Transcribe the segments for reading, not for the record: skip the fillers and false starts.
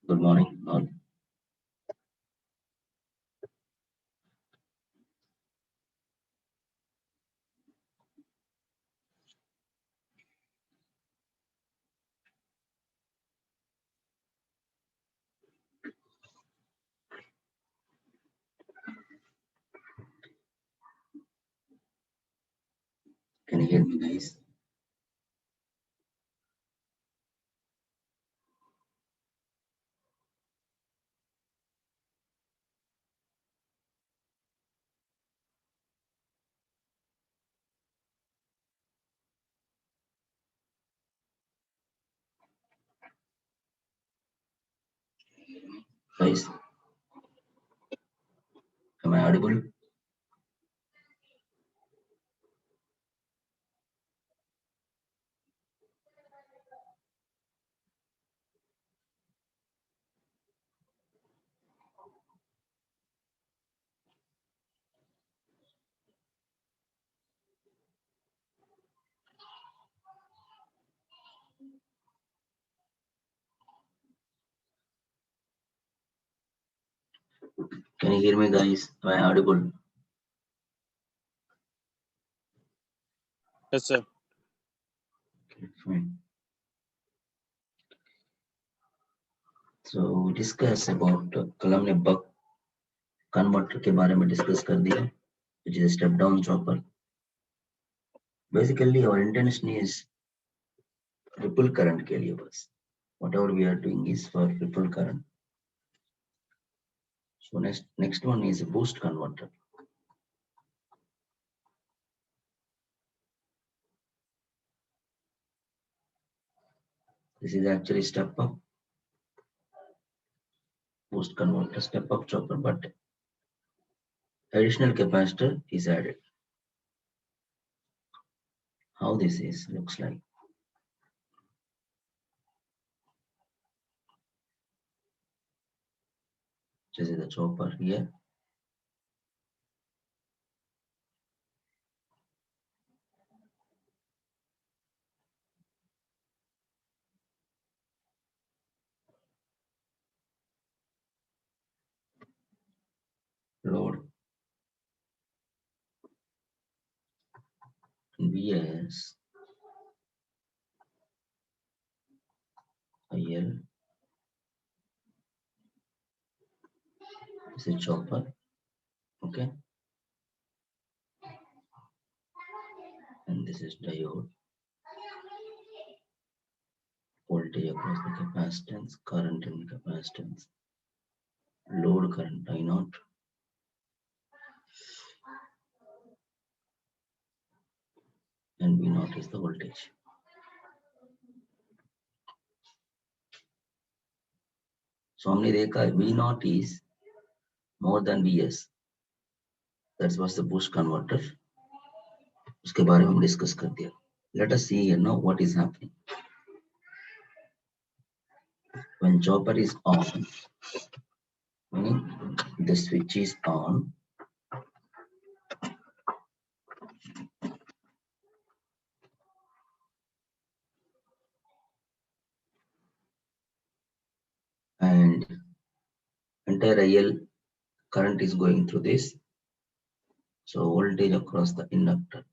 Good morning, all. Can you hear me, guys? Guys, am I audible? Can you hear me, guys? Am I audible? Yes, sir. Okay, fine. So we discuss about कलम ने buck converter के बारे में discuss कर दिया, which is a step down chopper. Basically, our intention is ripple current के लिए बस. Whatever we are doing is for ripple current. So next one is a boost converter. This is actually step up boost converter, step up chopper, but additional capacitor is added. How this is looks like. This is the chopper here. Load Vs IL is a chopper, okay, and this is diode, voltage across the capacitance, current in capacitance, load current I0, and V0 is the voltage. So हमने देखा V0 is more than Vs. That was the boost converter. उसके बारे में हम discuss कर दिया. Let us see here now what is happening. When chopper is on, meaning the switch is on, and entire IL current is going through this. So voltage across the inductor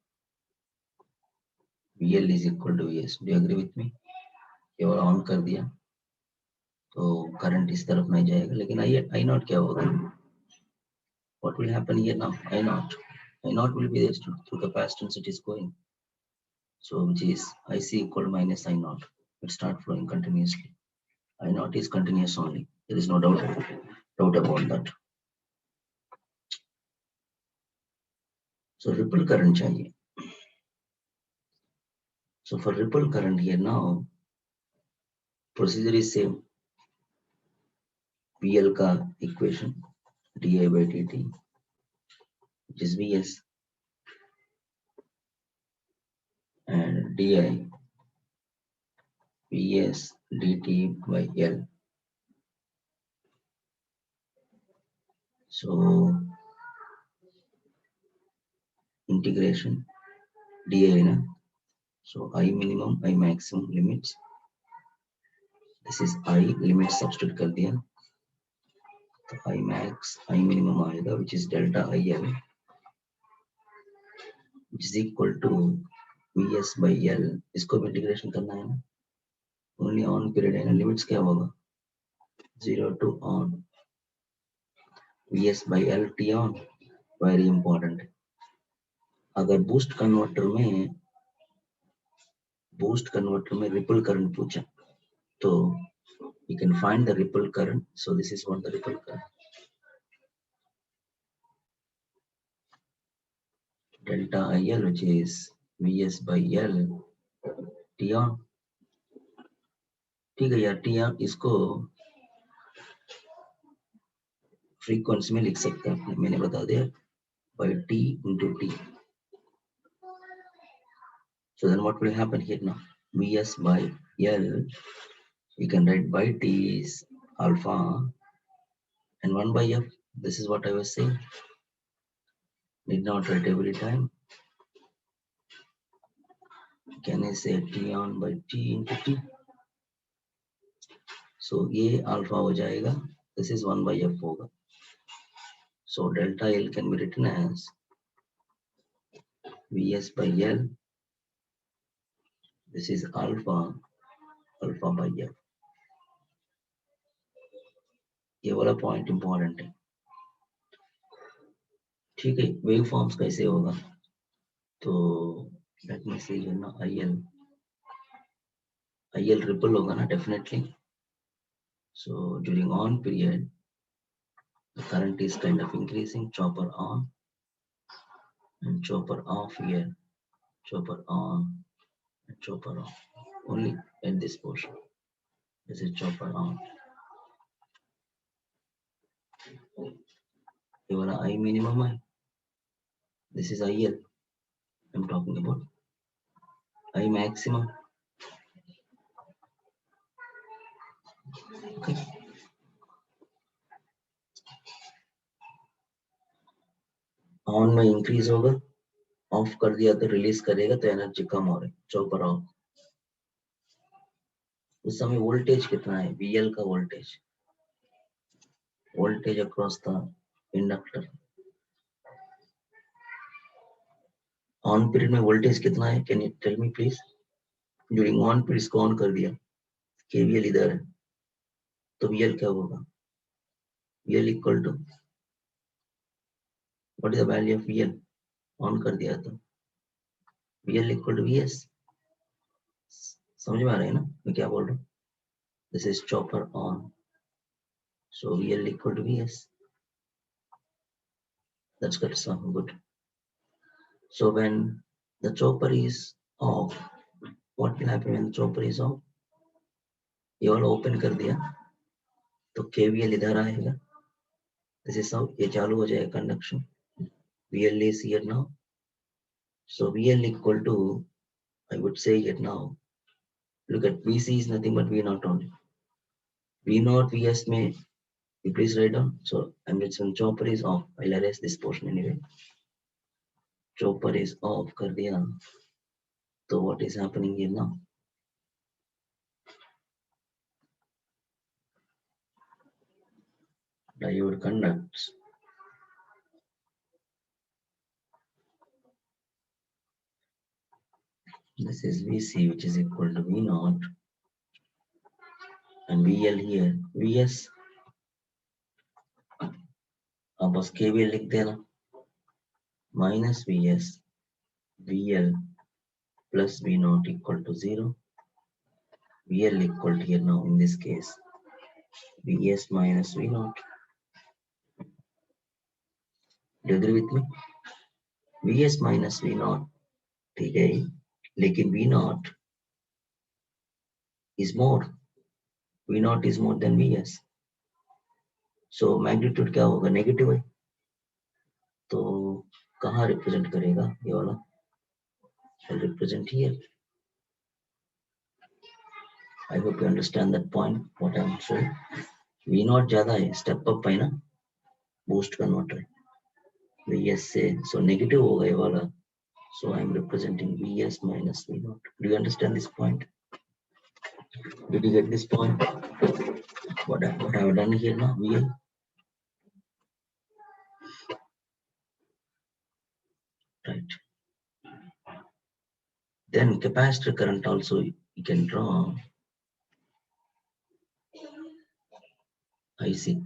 VL is equal to Vs. Do you agree with me? केवल on कर दिया तो current इस तरफ नहीं जाएगा, लेकिन I not क्या होगा? What will happen here now? I naught will be there through capacitance it is going. So which is IC equal to minus I naught. It start flowing continuously. I naught is continuous only. There is no doubt about that. So ripple current चाहिए. So for ripple current here now, procedure is same. VL का equation di by dt, which is Vs, and di Vs dt by L. So integration di na. So I minimum, I maximum limits this is I, limit substitute कर दिया तो I max I minimum आएगा which is delta I L which is equal to V S by L. इसको भी integration करना है ना, only on period है ना, लिमिट्स क्या होगा 0 to on we S by L T on. Very important. अगर बूस्ट कन्वर्टर में रिपल करंट पूछा तो you can find the ripple current. So this is what the ripple current. Delta IL, which is Vs by L T on. ठीक है यार, T on इसको frequency में लिख सकते हैं, मैंने बता दिया by T into T. So then what will happen here now? Vs by L, you can write by T is alpha and 1 by F. This is what I was saying. Need not write every time. Can I say T on by T into T? So ये alpha हो जाएगा. This is 1 by F होगा. So delta L can be written as Vs by L. This is alpha by F. ये वाला point important है. ठीक है, wave forms कैसे होगा तो लेट मी सी ना, IL रिपल होगा ना definitely. So during on period the current is kind of increasing, chopper on and chopper off here, chopper on and chopper off only at this portion. This is chopper on. ये वाला I minimum है. This is IL I'm talking about. I maximum. Okay. On में increase होगा, of कर दिया तो release करेगा तो एनर्जी कम हो रही है, चॉपर ऑफ. उस समय वोल्टेज कितना है, VL का voltage across the inductor. On period में वोल्टेज कितना है, can you tell me please. During on period इसको ऑन कर दिया, KVL इधर है तो VL क्या होगा, VL equal to what is the value of VL. On कर दिया तो VL इक्वल टू VS. समझ में आ रहा है ना मैं क्या बोल रहा हूँ. This is chopper on, so VL equal to VS. That's good, so good. So when the chopper is off, what will happen when the chopper is off? ये वाला ओपन कर दिया तो KVL इधर आएगा. This is how ये चालू हो जाएगा conduction. VL is here now. So VL equal to, I would say it now. Look at VC is nothing but V naught only. V naught VS में you please write down. So I'm when chopper is off, I'll erase this portion anyway. Chopper is off कर दिया तो what is happening here now? Diode conducts. This is VC, which is equal to V naught, and VL here, VS. अब बस KVL लिख देना, minus VS, VL plus V naught equal to 0. VL equal to here now in this case, VS minus V naught. Do you agree with me? VS minus V naught, ठीक है, लेकिन V naught is more. V naught is more than VS. So magnitude क्या होगा, negative है. तो कहाँ represent करेगा ये वाला, I'll represent here. I hope you understand that point, what I'm showing. V naught ज़्यादा है, step up है ना, boost converter. VS से, so negative होगा ये वाला. So I'm representing VS minus V naught. Do you understand this point? Did you get this point? What I have done here now, VL. Right. Then capacitor current also you can draw IC.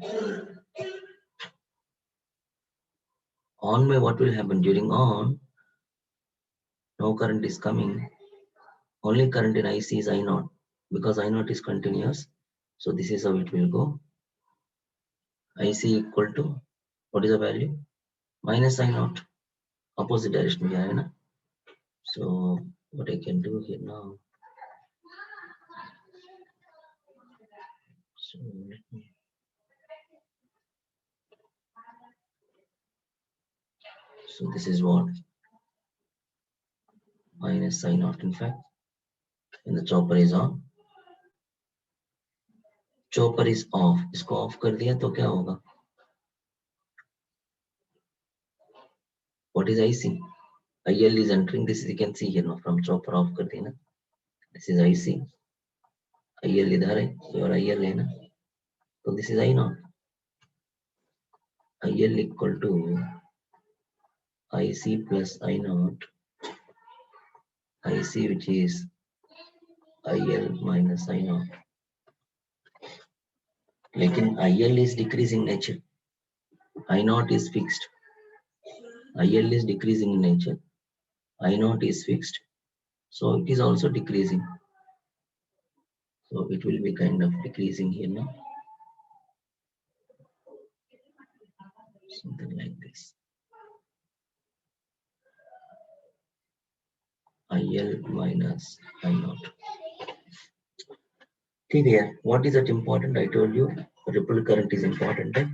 On by what will happen during on? No current is coming. Only current in IC is I0 because I0 is continuous. So this is how it will go. IC equal to what is the value? Minus I0. Opposite direction. Yeah, so what I can do here now. So let me. So this is what minus I0 in fact. And the chopper is on. Chopper is off. इसको off कर दिया तो क्या होगा? What is IC? IL is entering. This you can see here now from chopper off कर दिया ना. This is IC. IL इधर है. और IL है ना. So this is I0. IL equal to IC plus I0. IC which is IL minus I0. लेकिन IL is decreasing nature. I0 is fixed. IL is decreasing in nature. I0 is fixed. So it is also decreasing. So it will be kind of decreasing here now. Something like this. IL minus I0. See there, what is that important? I told you ripple current is important. Right?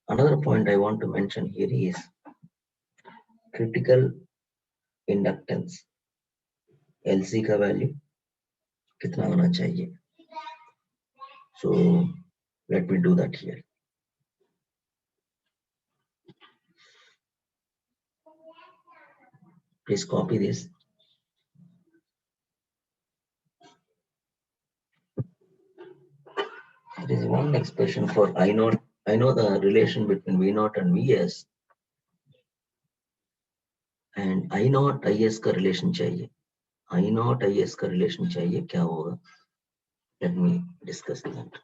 Another point I want to mention here is critical inductance. LC का value कितना होना चाहिए? So let me do that here. Please copy this. There is one expression for I0. I know the relation between V0 and Vs. And I0 IS का relation चाहिए. I0 IS का relation चाहिए. क्या होगा? Let me discuss that.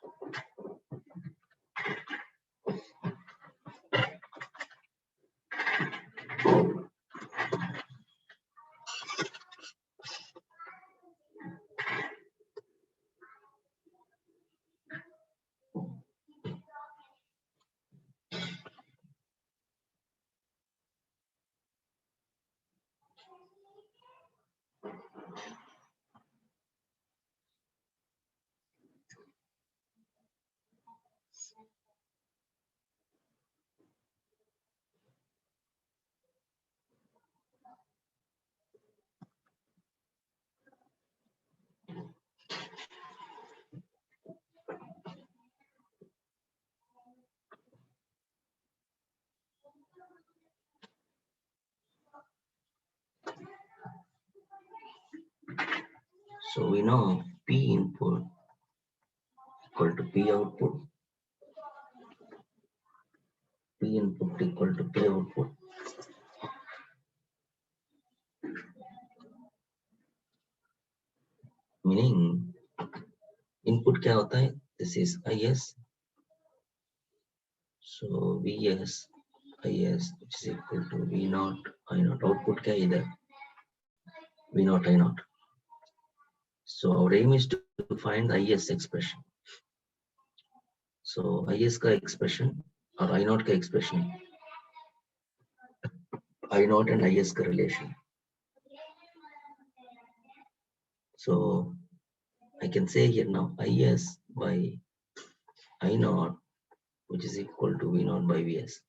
So we know P input equal to P output. P input equal to P output. Meaning input क्या होता है? This is IS. So Vs IS which is equal to V0 I0. Output क्या है इधर? V0 I0. So our aim is to find the IS expression. So IS का expression or I0 का expression. I0 and IS का relation. So I can say here now IS by I0 which is equal to V0 by Vs.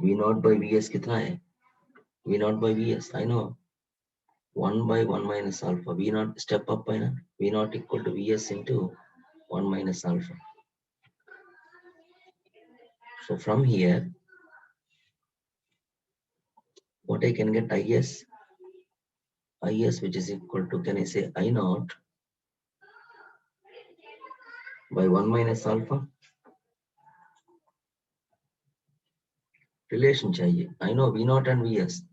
V0 by Vs कितना है? V0 by Vs I know 1 by 1 minus alpha. V0 step up by ना V0 equal to Vs into 1 minus alpha. So from here what I can get IS Is which is equal to, can I say I naught by 1 minus alpha? Relation चाहिए. I know V naught and Vs.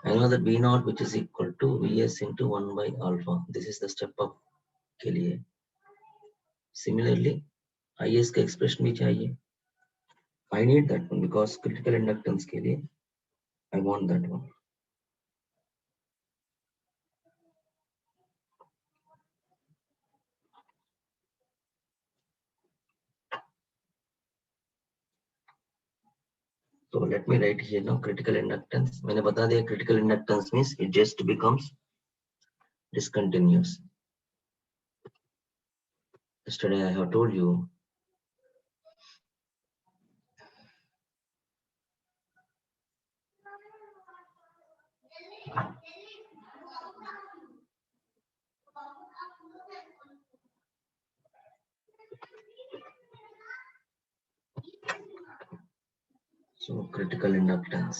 I know that V naught which is equal to Vs into 1 by alpha. This is the step up के लिए. Similarly, Is का expression भी चाहिए. I need that one because critical inductance के लिए I want that one. So let me write here now critical inductance. मैंने बता दिया critical inductance means it just becomes discontinuous. Yesterday I have told you so critical inductance.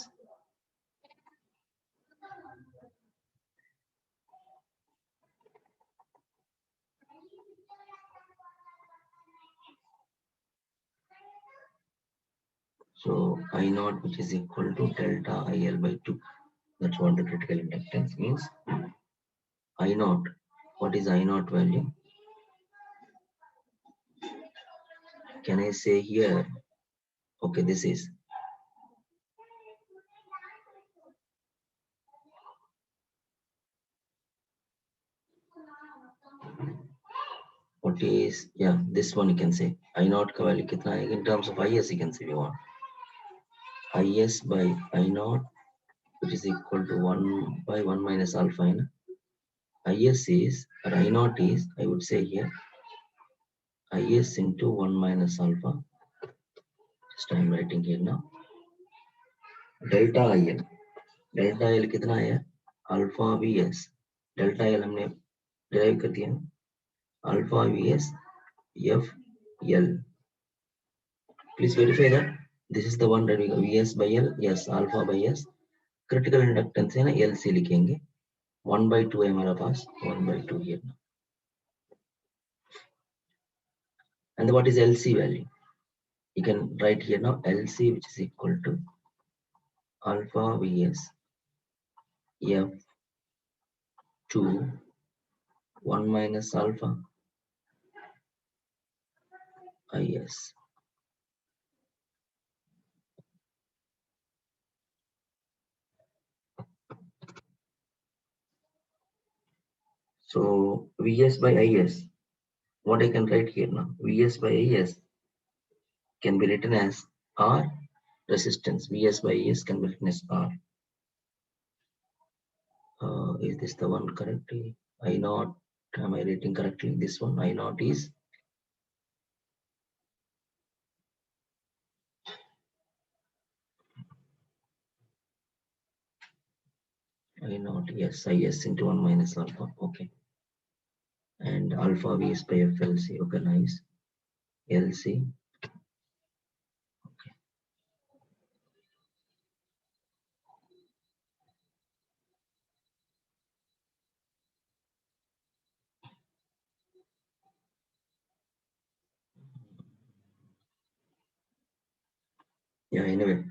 So I naught which is equal to delta IL by 2. That's what the critical inductance means. I naught. What is I naught value? Can I say here? Okay, this is what is, yeah, this one you can say. I naught का value कितना आएगा in terms of IS you can say if you want. IS by I naught which is equal to 1 by 1 minus alpha. IS is, or I naught is, I would say here, IS into 1 minus alpha. Just I am writing here now. Delta IL. Delta IL कितना है? Alpha VS. Delta IL हमने derive कर दिया. Alpha VS F L. Please verify that. This is the one that we got. VS by L. Yes, alpha by S. Critical inductance है ना LC लिखेंगे. 1 by 2 है हमारा पास. 1 by 2 here now. And what is LC value? You can write here now LC which is equal to alpha Vs F 2 1 minus alpha Is. So Vs by Is, what I can write here now, Vs by Is can be written as R resistance. Vs by Is can be written as R. Is this the one correctly? I naught, am I writing correctly? This one, I naught is I naught, yes, Is into 1 minus alpha. Okay. And alpha Vs by FLC. Okay, nice. LC. Yeah, anyway.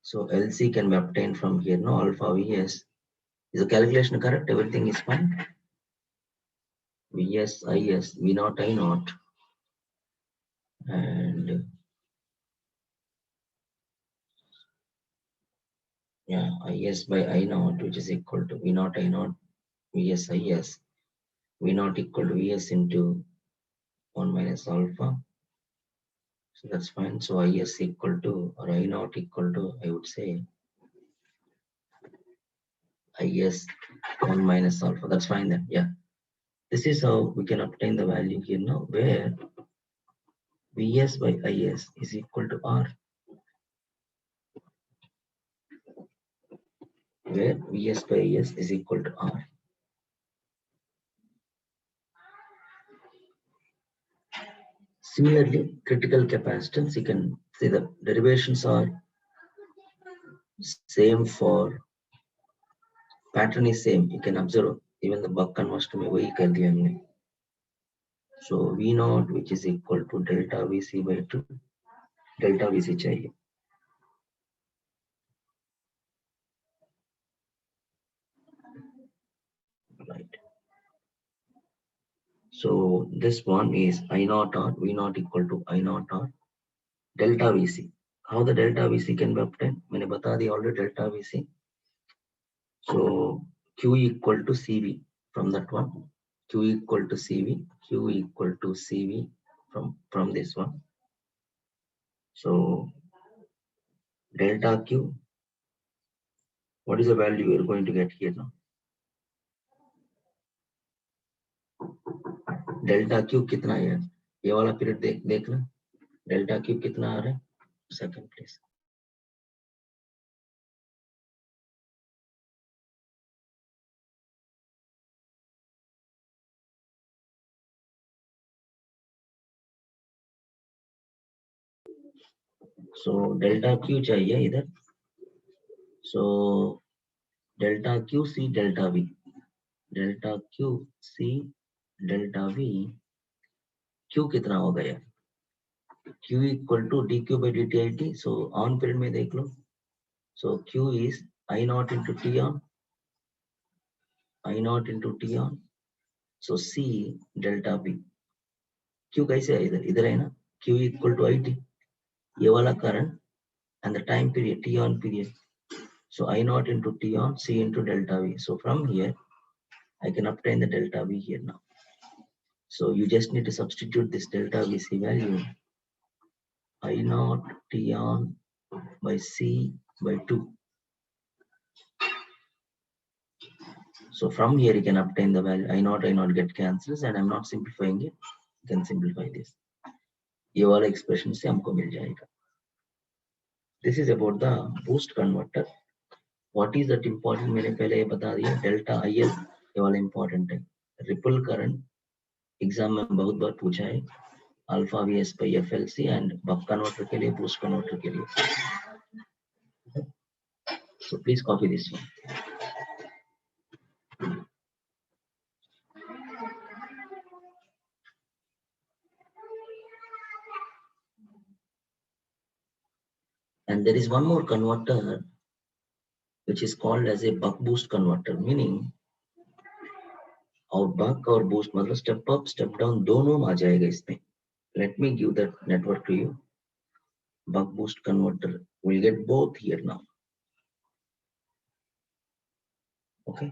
So LC can be obtained from here. No, alpha Vs. Is the calculation correct? Everything is fine. Vs, Is, V naught, I naught. And yeah, Is by I naught, which is equal to V naught, I naught, Vs, Is. V naught equal to Vs into 1 minus alpha. So that's fine. So Is equal to, or I naught equal to, I would say, Is 1 minus alpha. That's fine then. Yeah. This is how we can obtain the value here now, where Vs by Is is equal to R. Where Vs by Is is equal to R. Similarly, critical capacitance, you can see the derivations are same for pattern is same. You can observe even the buck conversion में वही कर दिया हमने. So V naught which is equal to delta VC by 2. Delta VC चाहिए. Right. So this one is I naught or V naught equal to I naught or delta VC. How the delta VC can be obtained? मैंने बता दिया already delta VC. So Q equal to CV from that one. Q equal to CV. Q equal to CV from this one. So delta Q. What is the value we are going to get here now? Delta Q कितना है? ये वाला period देखना. Delta Q कितना आ रहा है? Second please. So delta Q चाहिए इधर. So delta Q C delta V. Delta Q C delta V. Q कितना हो गया? Q equal to dq by dt it. So on period में देख लो. So Q is I naught into T on. I naught into T on. So C delta V. Q कैसे है इधर? इधर है ना? Q equal to IT. ये वाला current and the time period T on period. So I naught into T on C into delta V. So from here I can obtain the delta V here now. So you just need to substitute this delta VC value. I naught T on by C by 2. So from here you can obtain the value. I naught get cancels and I'm not simplifying it. You can simplify this. ये वाला expression से हमको मिल जाएगा. This is about the boost converter. What is that important? मैंने पहले ये बता दिया. Delta IL ये वाला important है. Ripple current एग्जाम में बहुत बार पूछा है. Alpha VS by FLC and buck converter के लिए, boost converter के लिए. So please copy this one. And there is one more converter which is called as a buck boost converter, meaning और buck और boost मतलब step up step down दोनों आ जाएगा इसमें. Let me give that network to you. Buck boost converter will get both here now. Okay,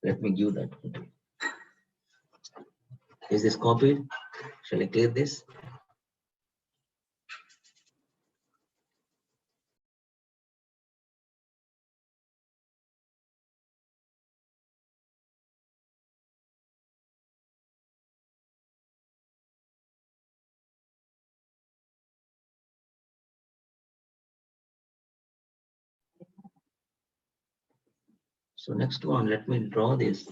let me give that one to you. Is this copied? Shall I clear this? So next one, let me draw this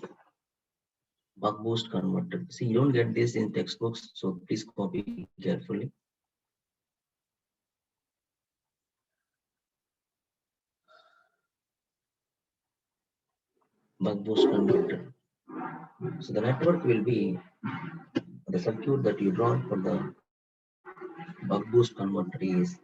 buck boost converter. See, you don't get this in textbooks, so please copy carefully. Buck boost converter. So the network will be the circuit that you draw for the buck boost converter is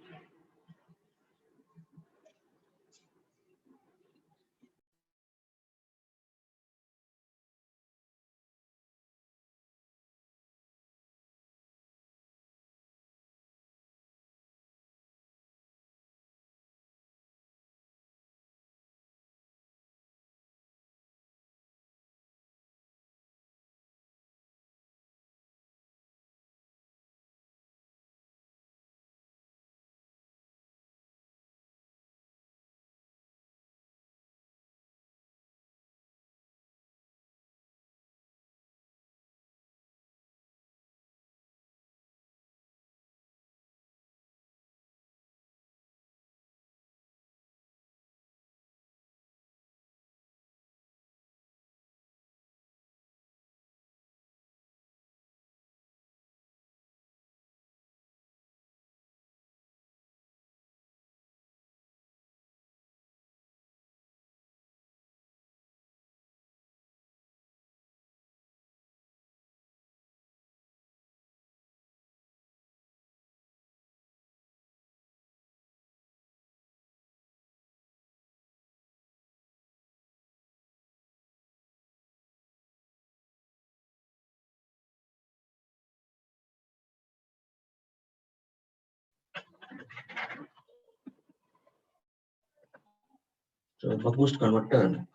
So buck boost converter,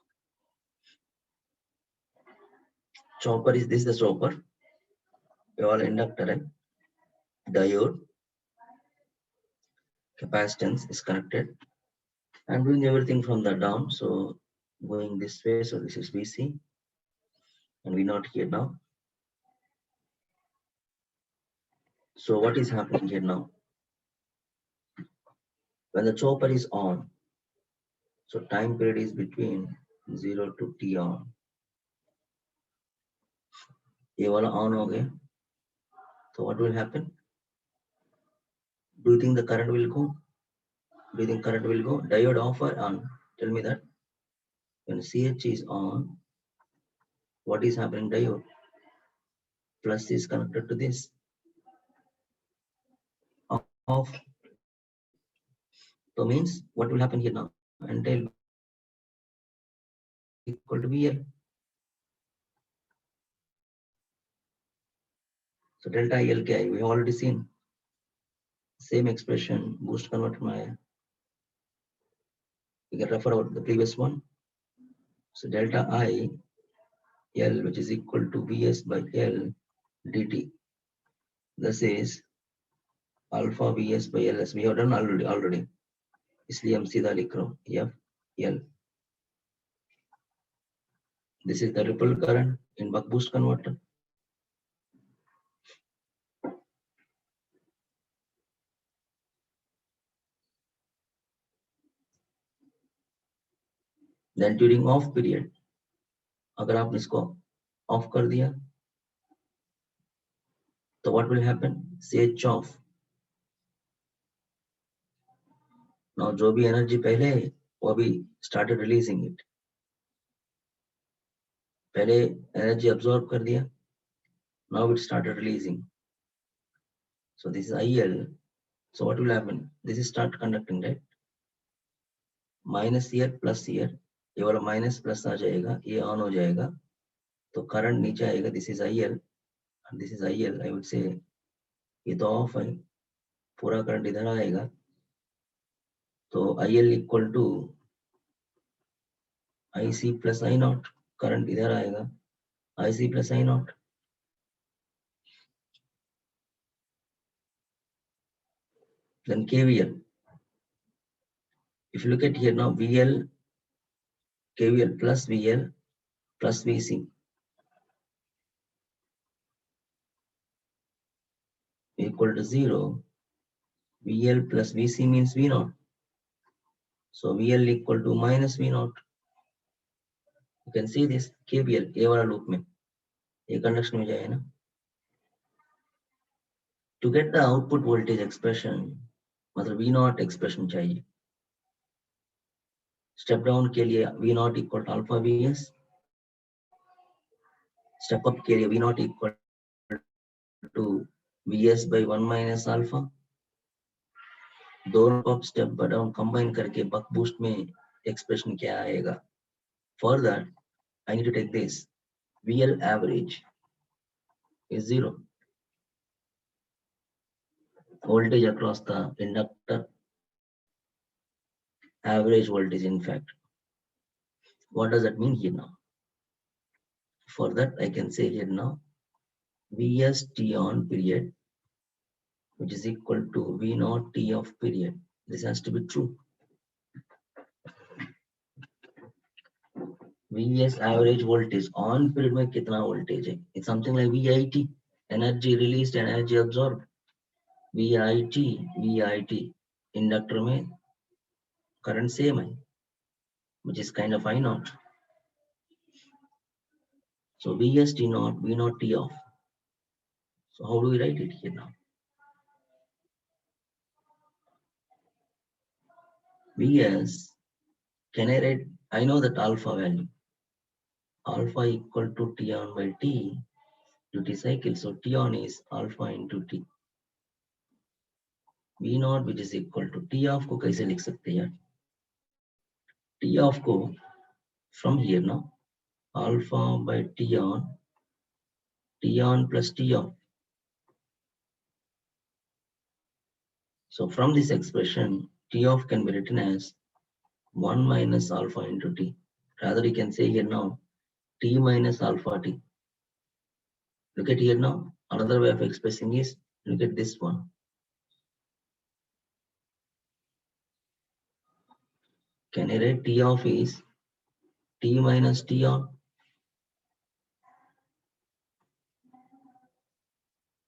chopper is this the chopper? All inductor, right? Diode, capacitance is connected. I'm doing everything from the down, so going this way. So this is VC, and we not here now. So what is happening here now? When the chopper is on, so time period is between 0 to t on. ये वाला on हो गया. So what will happen? Do you think the current will go? Do you think current will go? Diode off or on? Tell me that. When CH is on, what is happening? Diode plus is connected to this. Off. So means what will happen here now? Until equal to VL. So delta IL क्या है? We have already seen. Same expression, boost converter में. You can refer out the previous one. So delta I L, which is equal to Vs by L dt. This is alpha Vs by Ls. We have done already. इसलिए हम सीधा लिख रहा हूँ F L. This is the ripple current in buck boost converter. Then during off period, अगर आपने इसको off कर दिया, तो what will happen? CH off. Now जो भी energy पहले है, वो अभी started releasing it. पहले energy absorb कर दिया. Now it started releasing. So this is IL. So what will happen? This is start conducting, right? Minus here plus here. ये वाला minus plus आ जाएगा, ये on हो जाएगा. तो current नीचे आएगा. This is IL and this is IL. I would say ये तो off है. पूरा current इधर आएगा. तो IL equal to IC plus I naught. Current इधर आएगा. IC plus I naught. Then KVL. If you look at here now, VL, KVL plus VL plus VC equal to 0. VL plus VC means V naught. So VL equal to minus V naught. You can see this KVL, ये वाला loop में, ये conduction में जाए ना. To get the output voltage expression, मतलब V naught expression चाहिए. Step down के लिए V naught equal to alpha Vs. Step up के लिए V naught equal to Vs by 1 minus alpha. दोनों को step down combine करके buck boost में expression क्या आएगा? For that, I need to take this. VL average is 0. Voltage across the inductor. Average voltage, in fact. What does that mean here now? For that, I can say here now, Vs T on period, which is equal to V naught T off period. This has to be true. Vs average voltage on period में कितना voltage है? It's something like VIT, energy released and energy absorbed. VIT, inductor में current same है, which is kind of I naught. So Vs T naught, V naught T off. So how do we write it here now? Vs, can I write? I know that alpha value. Alpha equal to T on by T duty cycle. So T on is alpha into T. V naught, which is equal to T off को कैसे लिख सकते हैं? T off को from here now, alpha by T on plus T off. So from this expression, T of can be written as 1 minus alpha into T. Rather, you can say here now, T minus alpha T. Look at here now. Another way of expressing is, look at this one. Can I write T of is T minus T on?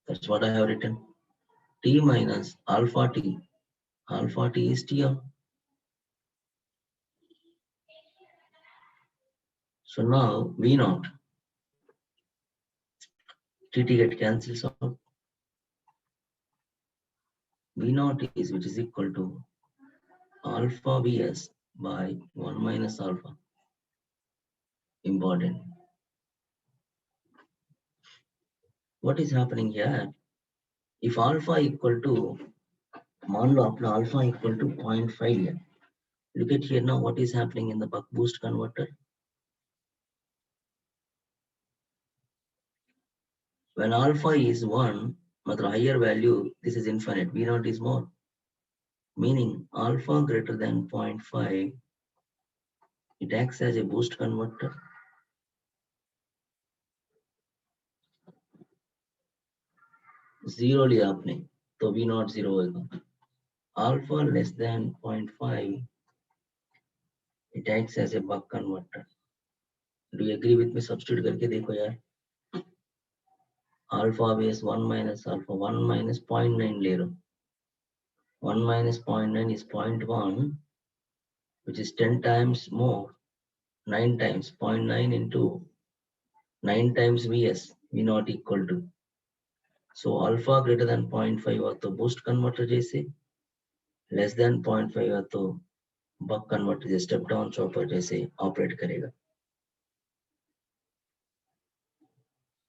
That's what I have written. T minus alpha T. Alpha T is T on. So now V naught. TT get cancels out. V naught is which is equal to alpha Vs by 1 minus alpha. Important. What is happening here? If alpha equal to, मान लो अपना alpha equal to 0.5 here. Look at here now what is happening in the buck boost converter. When alpha is 1, matlab higher value, this is infinite, V naught is more. Meaning alpha greater than 0.5, it acts as a boost converter. Zero लिया आपने तो V naught 0 होगा. Alpha less than 0.5, it acts as a buck converter. Do you agree with me? Substitute करके देखो यार. Alpha base 1 minus alpha 1 minus 0.9 ले लो. 1 minus 0.9 is 0.1, which is 10 times more. 9 times 0.9 into 9 times Vs, V naught equal to. So alpha greater than 0.5 हो तो boost converter जैसे, less than 0.5 हो तो buck converter जैसे step down chopper जैसे operate करेगा.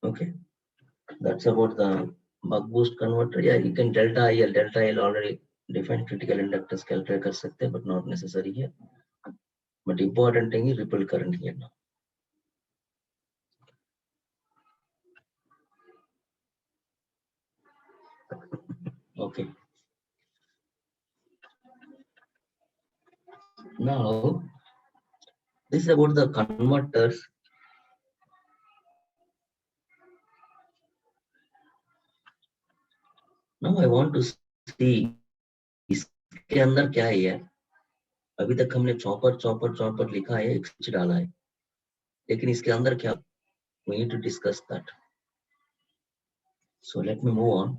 Okay, that's about the buck boost converter. Yeah, you can delta IL already defined critical inductance calculate कर सकते हैं, but not necessary here. But important thing is ripple current here now. Okay. Now, this is about the converters. Now I want to see इसके अंदर क्या है यार. अभी तक हमने चॉपर चॉपर चॉपर लिखा है, एक स्विच डाला है, लेकिन इसके अंदर क्या? We need to discuss that. So let me move on.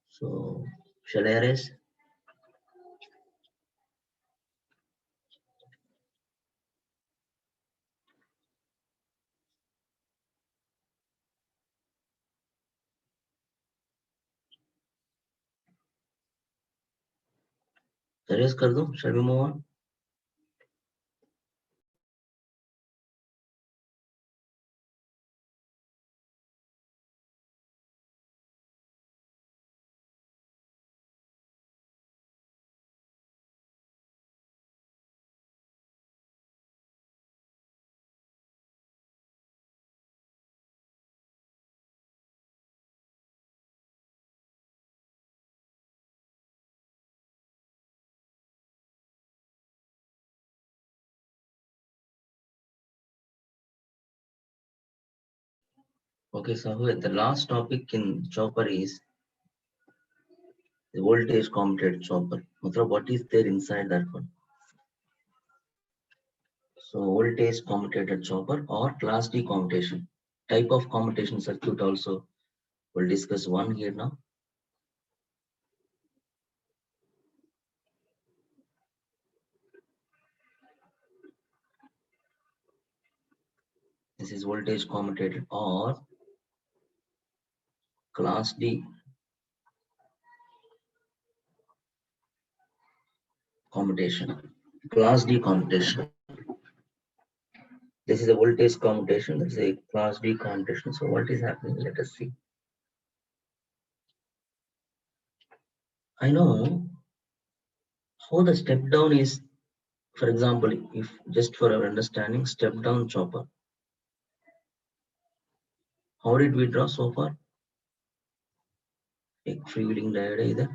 So shall I erase? Erase कर दूं? Shall we move on? Okay, so the last topic in chopper is the voltage commutator chopper. मतलब what is there inside that one? So voltage commutator chopper or class D commutation. Type of commutation circuit also we'll discuss one here now. This is voltage commutator or class D commutation. Class D commutation. This is a voltage commutation. That's a class D commutation. So what is happening? Let us see. I know how the step down is. For example, if just for our understanding, step down chopper. How did we draw so far? एक freewheeling diode है इधर.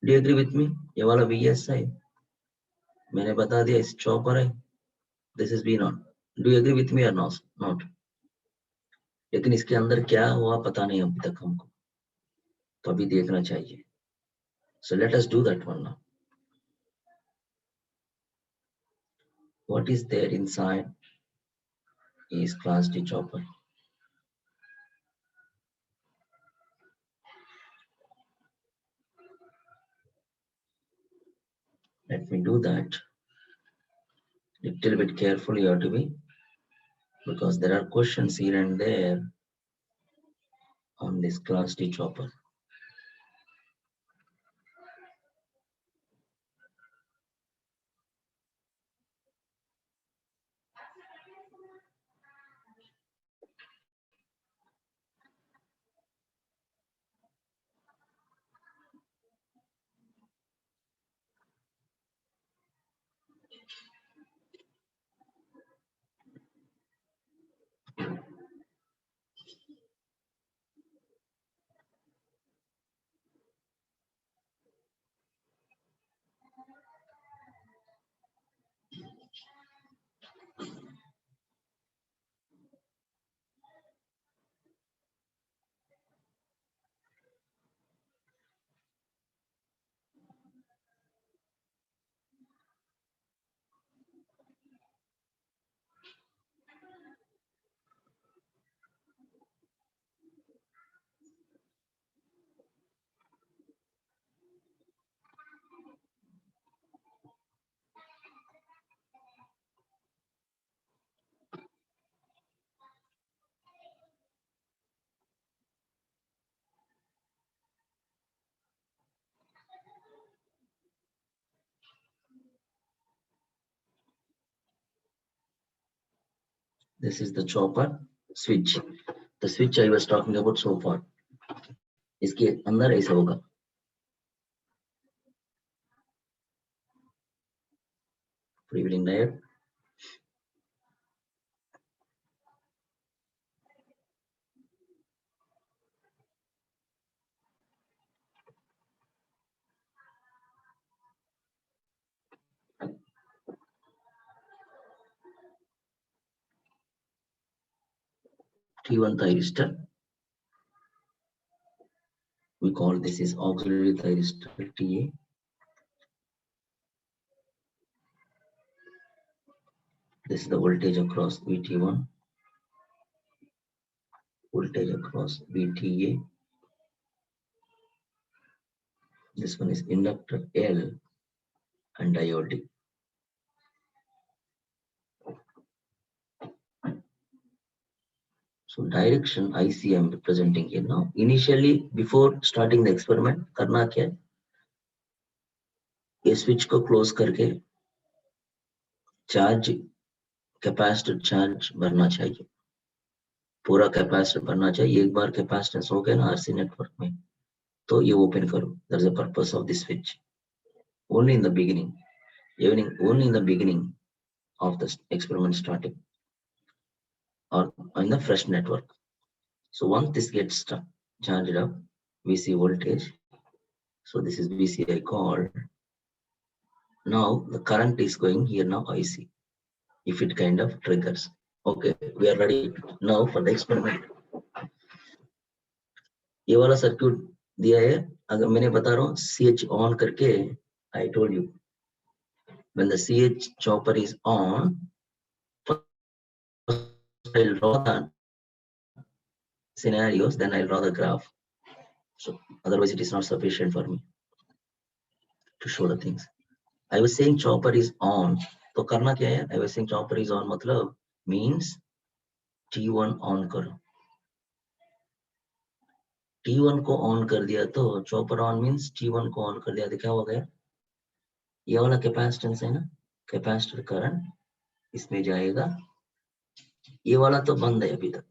Do you agree with me? ये वाला VS है. मैंने बता दिया इस चॉपर है. This is V0. Do you agree with me or not? Not. लेकिन इसके अंदर क्या हुआ पता नहीं अभी तक हमको. तो अभी देखना चाहिए. So let us do that one now. What is there inside is class D chopper. Let me do that. Little bit careful you have to be, because there are questions here and there on this class D chopper. This is the chopper switch. The switch I was talking about so far. इसके अंदर ऐसा होगा. Freewheeling diode. T1 thyristor. We call this is auxiliary thyristor TA. This is the voltage across VT1. Voltage across VTA. This one is inductor L and diode D. So direction IC I am representing here now. Initially, before starting the experiment, करना क्या है? ये switch को close करके charge capacitor charge भरना चाहिए. पूरा capacitor भरना चाहिए. एक बार capacitance हो गया ना RC network में, तो ये open करो. That's the purpose of this switch. Only in the beginning, only in the beginning of the experiment starting, or in the fresh network. So once this gets charged up, VC voltage. So this is VC I called. Now the current is going here now IC. If it kind of triggers. Okay, we are ready now for the experiment. ये वाला circuit दिया है. अगर मैंने बता रहा हूँ CH on करके, I told you when the CH chopper is on, I'll draw the scenarios, then I'll draw the graph. So otherwise it is not sufficient for me to show the things. I was saying chopper is on. तो करना क्या है? I was saying chopper is on मतलब means T1 on करो. T1 को on कर दिया तो चॉपर ऑन मीन्स T1 को ऑन कर दिया तो क्या हो गया? ये वाला कैपेसिटेंस है ना, कैपेसिटर करंट इसमें जाएगा. ये वाला तो बंद है अभी तक.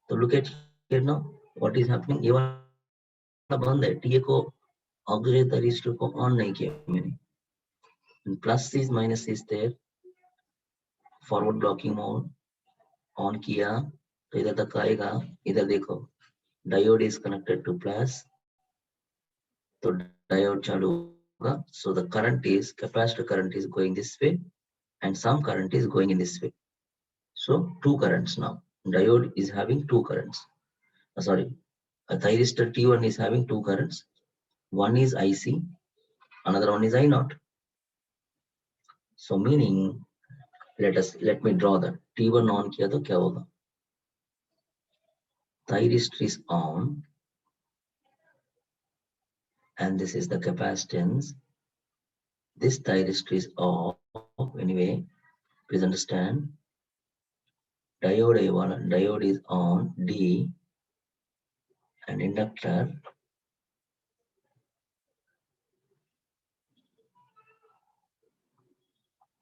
तो look at here now what is happening. ये वाला बंद है. टीए को ऑक्सिलरी थैरिस्टर को ऑन नहीं किया मैंने. Plus is minus is there forward blocking mode on किया तो इधर तक आएगा, इधर देखो diode is connected to plus, तो डायोड चालू होगा, so the current is capacitor current is going this way and some current is going in this way, so two currents now. Diode is having two currents, sorry, a thyristor T1 is having two currents, one is IC, another one is I naught. So meaning let me draw that. T1 on किया तो क्या होगा, thyristor is on and this is the capacitance, this thyristor is off. Anyway, please understand, diode is on D and inductor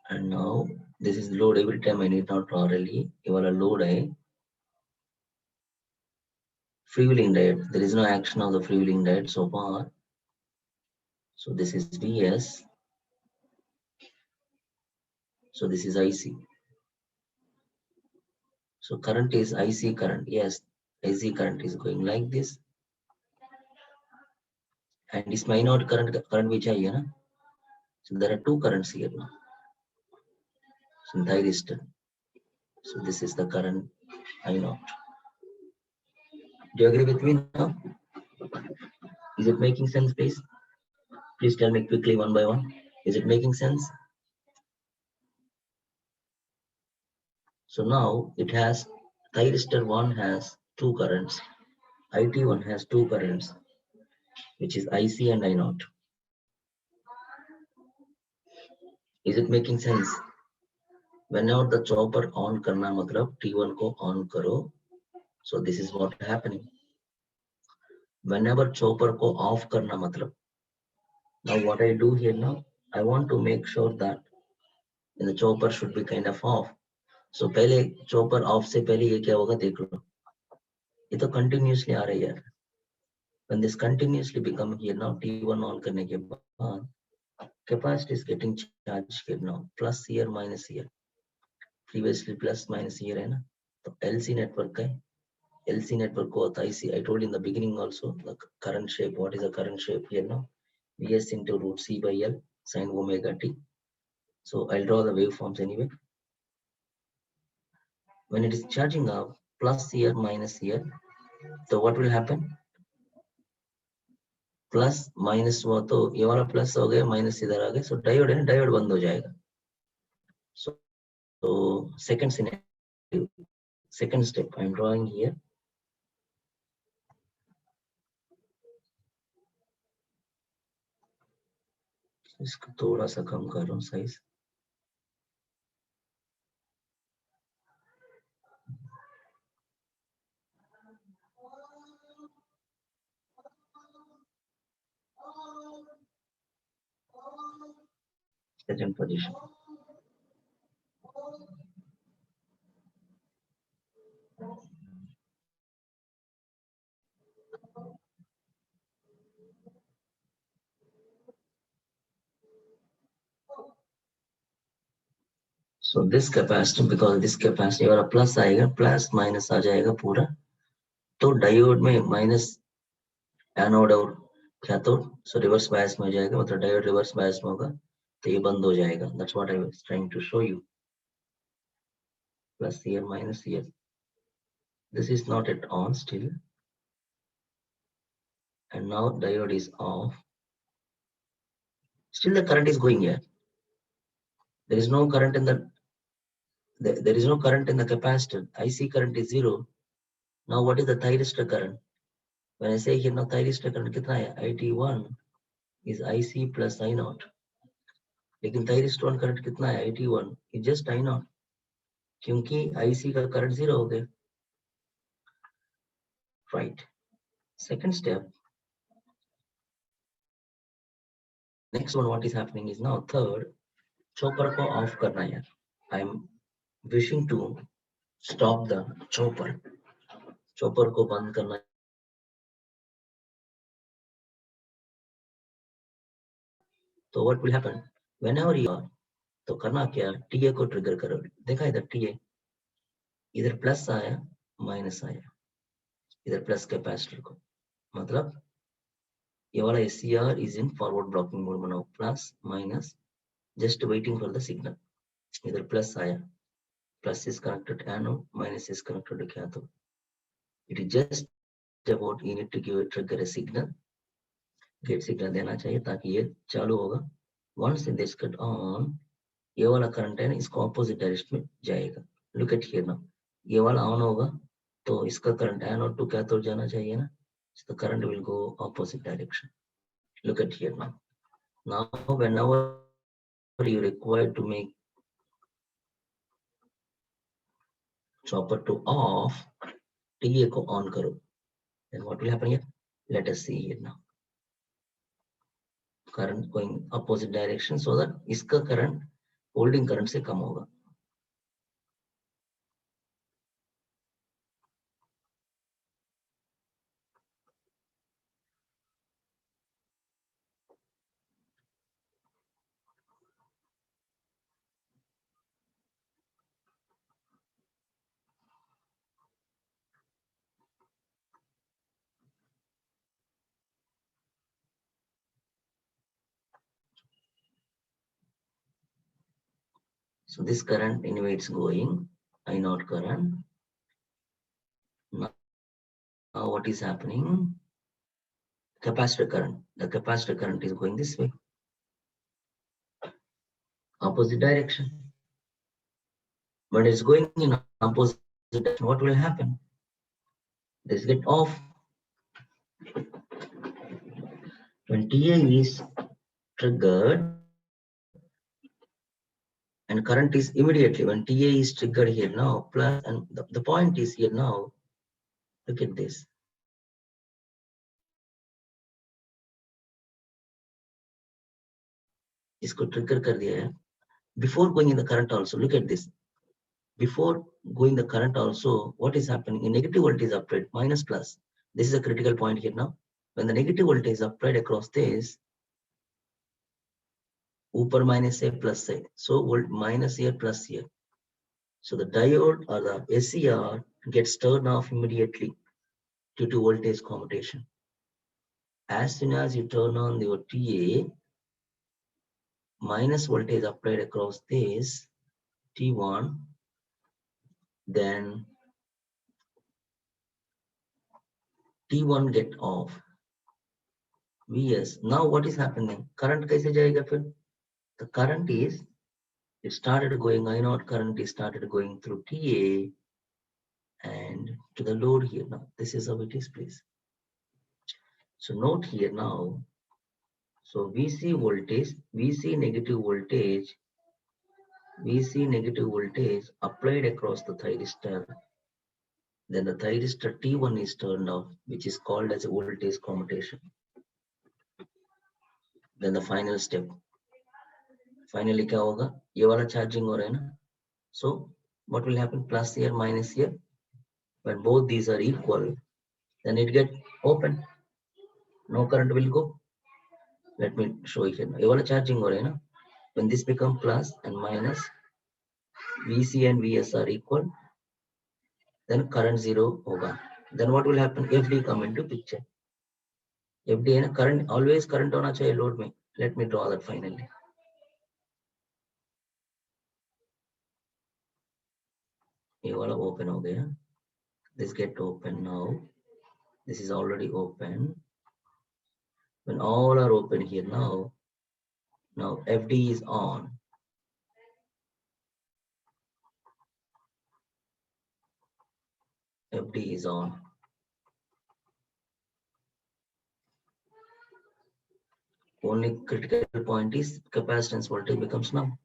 and now this is load. Every time I need not draw really, you are a load a freewheeling diode. There is no action of the freewheeling diode so far. So this is Vs. So this is IC. So current is IC current. Yes, IC current is going like this. And this may not current which I na. So there are two currents here now. So thyristor. So this is the current I naught. Do you agree with me now? Is it making sense, please? Please tell me quickly one by one. Is it making sense? So now it has, thyristor 1 has two currents, IT1 has two currents, which is IC and I naught. Is it making sense? Whenever the chopper on करना मतलब T1 को on करो, so this is what happening. Whenever chopper को off करना मतलब, now what I do here now, I want to make sure that the chopper should be kind of off. So पहले chopper off से पहले ये क्या होगा देख लो, ये तो continuously आ रहा है यार. When this continuously become here now, T1 on करने के बाद capacity is getting charged here now, plus here minus here. Previously plus minus here है ना, तो LC network है. LC network को होता है IC. I told in the beginning also the current shape. What is the current shape here now? Vs into root C by L sin omega t. So I'll draw the waveforms anyway. When it is charging up, plus here minus here, so what will happen? Plus minus हुआ तो ये वाला plus हो गया, minus इधर आ गया, so diode है ना, diode बंद हो जाएगा. So second scenario, second step I'm drawing here. इसको थोड़ा सा कम कर रहा हूँ size. Second position. So this capacitor, because this capacitor वाला plus आएगा, plus minus आ जाएगा पूरा, तो डायोड में minus एनोड और कैथोड, so reverse bias में हो जाएगा, मतलब डायोड reverse bias में होगा, तो ये बंद हो जाएगा. That's what I was trying to show you. Plus here minus here. This is not at on still, and now diode is off. Still the current is going here. There is no current in there is no current in the capacitor. IC current is 0. Now what is the thyristor current? When I say here now thyristor current कितना है? IT1 is IC plus I naught. लेकिन thyristor 1 current कितना है? IT1 is just I naught. क्योंकि IC का current 0 हो गया. Right. Second step. Next one, what is happening is now third, chopper को off करना है. I am wishing to stop the chopper. Chopper को बंद करना. So what will happen? Whenever you are तो करना क्या, TA को ट्रिगर करो। देखा इधर TA, इधर प्लस आया माइनस आया, इधर प्लस कैपेसिटर को, मतलब ये वाला SCR is in forward blocking mode now, plus minus just waiting for the signal. इधर प्लस आया, plus is connected to anode, minus is connected to cathode. It is just about you need to give a trigger a signal, gate signal देना चाहिए ताकि ये चालू होगा। once this cut on, ये वाला करंट है ना इसको ऑपोजिट डायरेक्शन में जाएगा। लुक एट हियर नाउ, ये वाला ऑन होगा तो इसका करंट एनोड टू कैथोड जाना चाहिए ना, so the current will go opposite direction. Look at here now. Now whenever you require to make chopper to off, TA को on करो, then what will happen here? Let us see here now. Current going opposite direction so that इसका current holding current से कम होगा। So this current anyway it's going I naught current. Now what is happening? Capacitor current. The capacitor current is going this way, opposite direction. When it's going in opposite direction, what will happen? This get off. When TA is triggered and current is immediately, when TA is triggered here now, plus, and the point is here now, look at this. इसको trigger कर दिया है. Before going in the current also, look at this. Before going the current also, what is happening? A negative voltage is applied, minus plus. This is a critical point here now. When the negative voltage is applied across this, ऊपर minus है plus है, so volt minus here plus here. So the diode or the SCR gets turned off immediately due to voltage commutation. As soon as you turn on your TA, minus voltage applied across this T1, then T1 get off. Vs. Now what is happening? Current कैसे जाएगा फिर? The current is, it started going, I naught current is started going through TA and to the load here now. This is how it is, please. So note here now, so VC voltage, VC negative voltage applied across the thyristor. Then the thyristor T1 is turned off, which is called as a voltage commutation. Then the final step. Finally क्या होगा? ये वाला charging हो रहा है ना? So what will happen? Plus here, minus here. When both these are equal, then it get open. No current will go. Let me show you here. ये वाला charging हो रहा है ना? When this become plus and minus, VC and VS are equal, then current zero होगा. Then what will happen? FD come into picture. FD है ना, current always current होना चाहिए load में. Let me draw that finally. ये वाला open हो गया. This get open now. This is already open. When all are open here now, now FD is on. FD is on. Only critical point is capacitance voltage becomes now.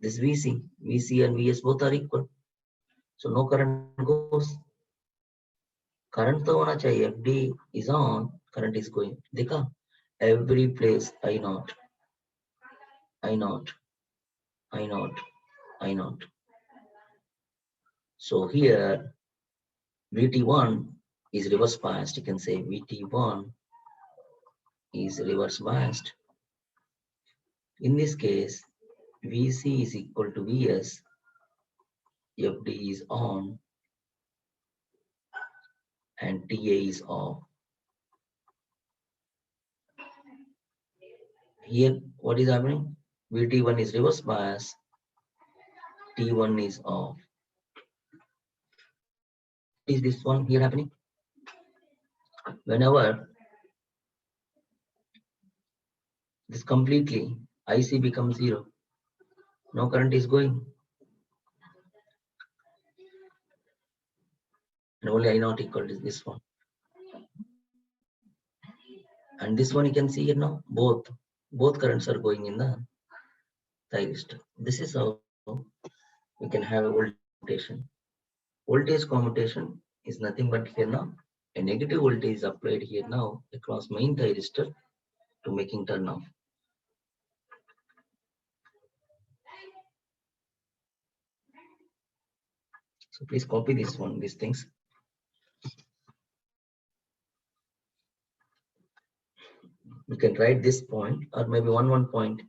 This VC and VS both are equal. So no current goes. Current तो होना चाहिए. FD is on. Current is going. देखा? Every place I naught. So here VT1 is reverse biased. You can say VT1 is reverse biased. In this case, Vc is equal to Vs, Fd is on, and Ta is off. Here, what is happening? Vt1 is reverse bias, T1 is off. What is this one here happening? Whenever this completely IC becomes 0, no current is going, and only I naught equal to this one. And this one you can see here now, both currents are going in the thyristor. This is how we can have a voltage commutation. Voltage commutation is nothing but here now a negative voltage is applied here now across main thyristor to making turn off. So please copy this one, these things. You can write this point or maybe one point.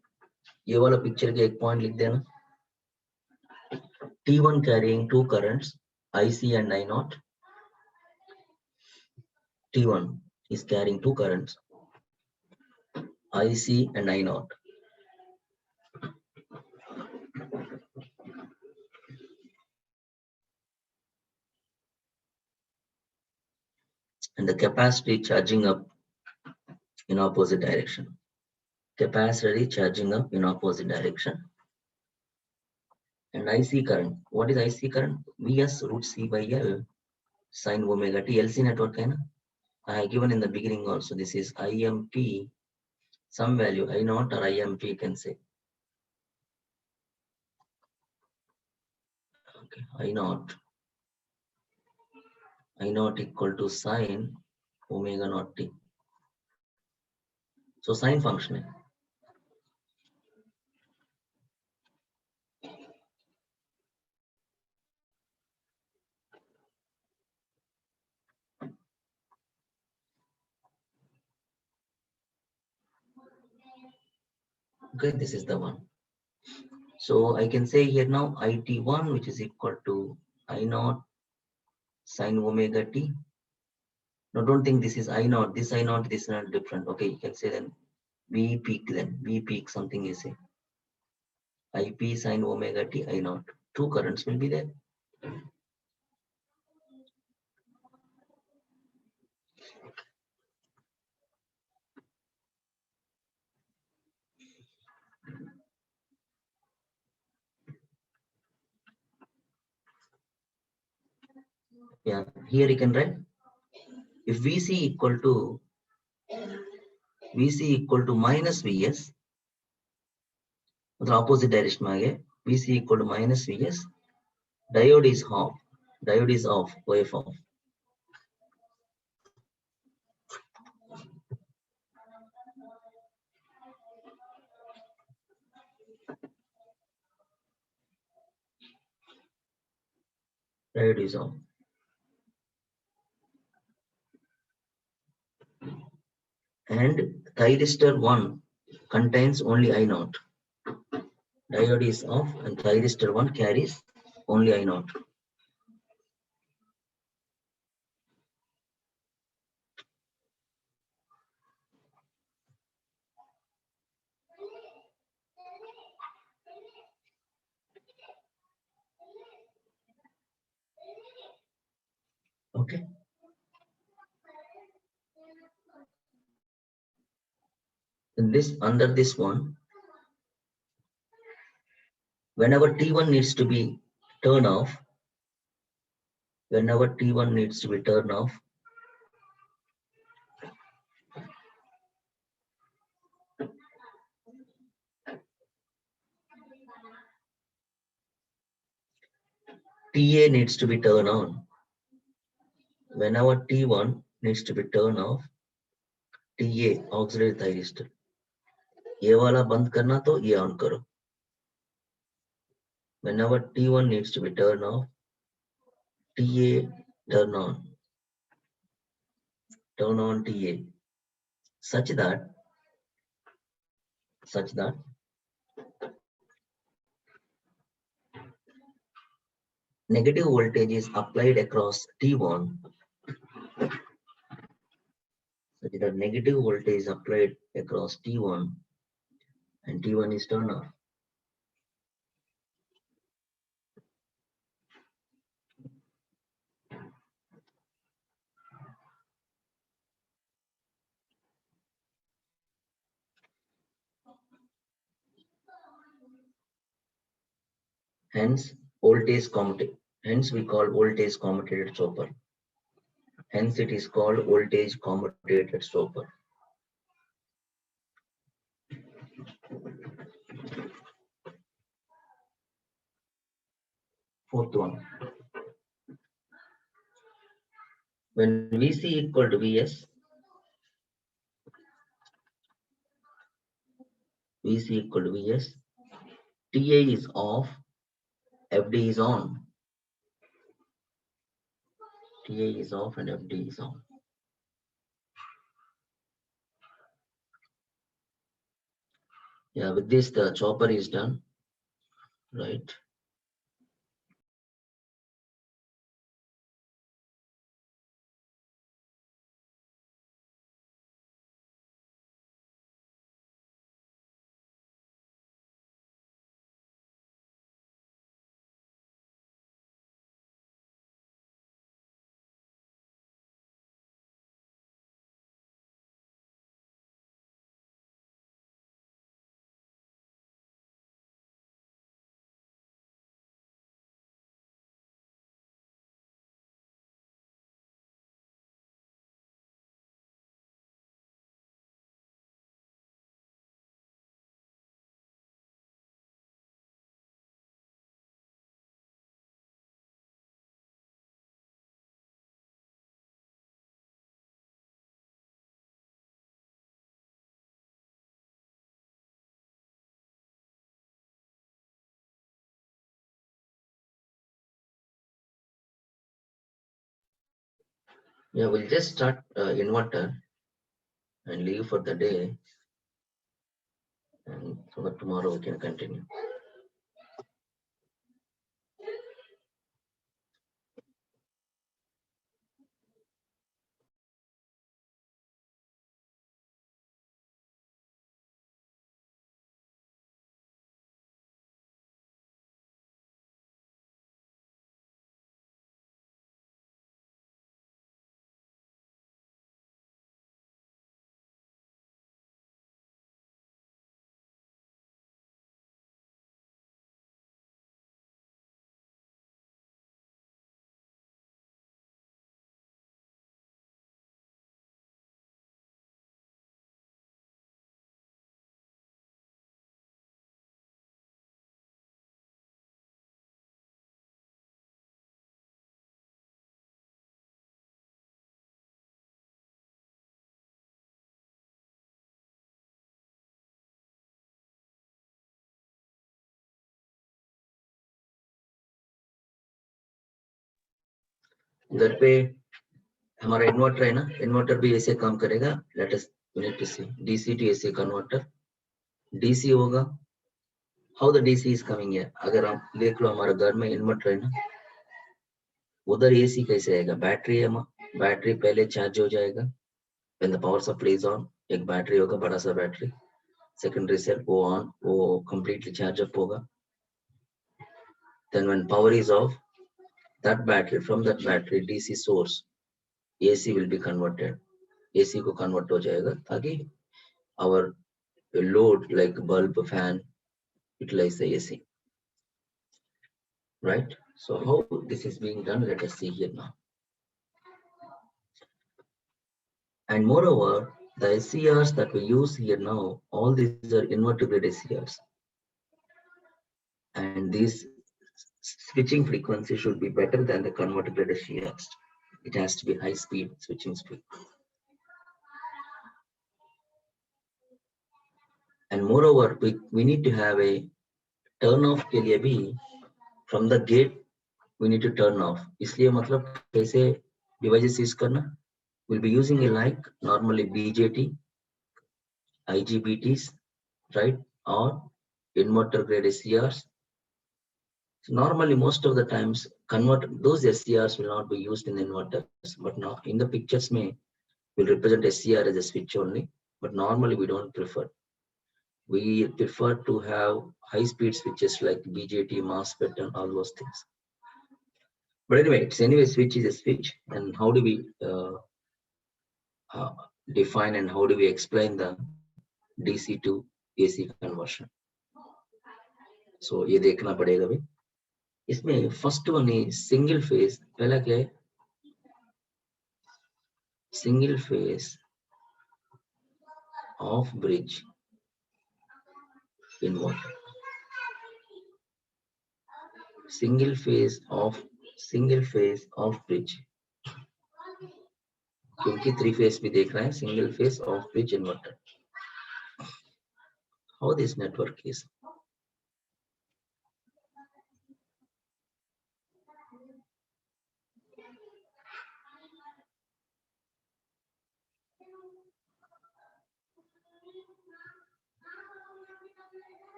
ये वाला picture के एक point लिख देना. T1 carrying two currents, IC and I naught. T1 is carrying two currents, IC and I naught. And the capacitor is charging up in opposite direction. Capacitor is charging up in opposite direction. And IC current, what is IC current? Vs root C by L sin omega t. LC network hai na? I have given in the beginning also. This is IMP, some value I naught or IMP you can say. Okay, I naught equal to sin omega naught t. So sine function hai. Okay, this is the one. So I can say here now IT1 which is equal to I naught sin omega t. Now don't think this is I naught, this I naught, this is not different. Okay, you can say then V peak something you say. IP sin omega t I naught. Two currents will be there. Yeah, here you can write if VC equal to minus Vs, the opposite direction में आ गए, VC equal to minus Vs, diode is off, wave off. Diode is off. And thyristor 1 contains only I naught. Diode is off and thyristor 1 carries only I naught. Okay. In this, under this one, whenever T1 needs to be turned off, TA needs to be turned on. Whenever T1 needs to be turned off, TA auxiliary thyristor. ये वाला बंद करना तो ये on करो. Whenever T1 needs to be turned off, TA turn on TA, such that negative voltage is applied across T1, such that negative voltage is applied across T1 and T1 is turned off. Hence, hence we call voltage commutated stopper. Hence, it is called voltage commutated stopper. Fourth one. When Vc equal to Vs, Vc equal to Vs, Ta is off, Fd is on. Ta is off and Fd is on. Yeah, with this the chopper is done, right? Yeah, we'll just start inverter and leave for the day, and so that tomorrow we can continue. That way हमारा inverter है ना, inverter भी ऐसे काम करेगा. Let us need to see DC to AC converter. DC होगा. How the DC is coming here? अगर हम देख लो हमारा घर में इन्वर्टर है ना, उधर AC कैसे आएगा? बैटरी है, बैटरी पहले चार्ज हो जाएगा. When the power supply is on, एक बैटरी होगा, बड़ा सा बैटरी. Secondary cell वो on, वो completely charge up होगा. Then when power is off, that battery, from that battery DC source, AC will be converted. AC को convert हो जाएगा ताकि our load like bulb, fan, utilize the AC. Right? So how this is being done, let us see here now. And moreover, the SCRs that we use here now, all these are inverter grade SCRs. And these switching frequency should be better than the converter grade SCRs. It has to be high speed switching speed. And moreover, we need to have a turn off के लिए भी from the gate we need to turn off. इसलिए मतलब कैसे devices use करना? We'll be using a like normally BJT, IGBTs, right, or inverter grade SCRs, So normally, most of the times, those SCRs will not be used in inverters, but now in the pictures will represent SCR as a switch only. But normally, we don't prefer. We prefer to have high-speed switches like BJT, MOSFET, and all those things. But anyway, switch is a switch, and how do we define and how do we explain the DC to AC conversion? So ये देखना पड़ेगा भी. इसमें first one is single phase. पहला क्या है? Single phase off bridge inverter. Single phase off bridge. क्योंकि 3 phase भी देख रहे हैं, single phase off bridge inverter. How this network is?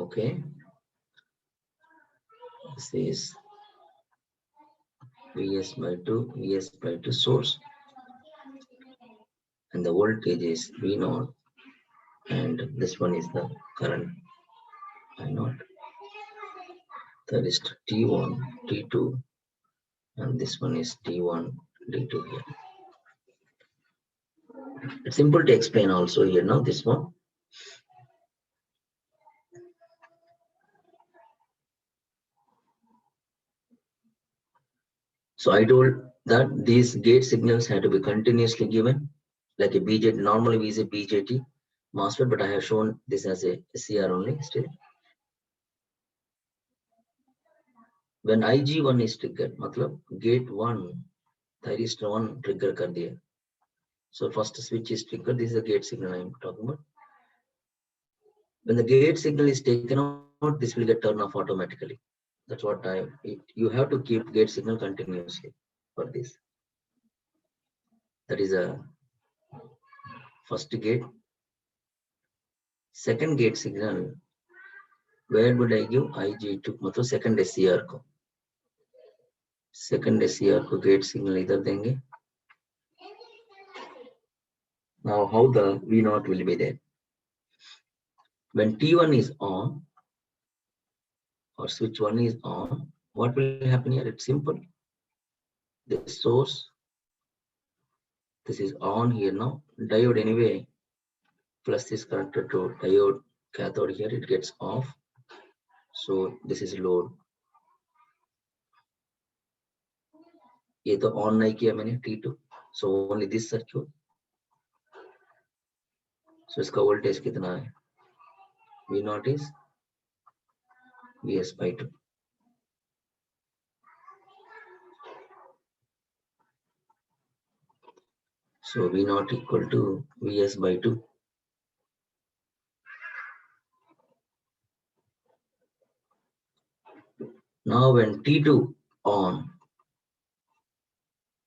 Okay, this is Vs by 2 source, and the voltage is V0, and this one is the current I0. That is T1, T2, and this one is T1, D2 here. It's simple to explain also here now, this one. So I told that these gate signals have to be continuously given, like a BJT. Normally we use a BJT MOSFET, but I have shown this as a SCR only still. When IG1 is triggered, matlab gate 1, thyristor 1 trigger kar diya. So first switch is triggered. This is the gate signal I am talking about. When the gate signal is taken out, this will get turned off automatically. That's what you have to keep gate signal continuously for this. That is a first gate. Second gate signal, where would I give IG2? मतलब second SCR को. Second SCR को gate signal इधर देंगे. Now how the V0 will be there? When T1 is on, or switch 1 is on, what will happen here? It's simple. This source, this is on here now. Diode anyway, plus is connected to diode cathode here, it gets off. So this is load. ये तो on नहीं किया मैंने T2. So only this circuit. So इसका voltage कितना है? V0 is Vs by 2. So V0 equal to Vs by 2. Now when T2 on,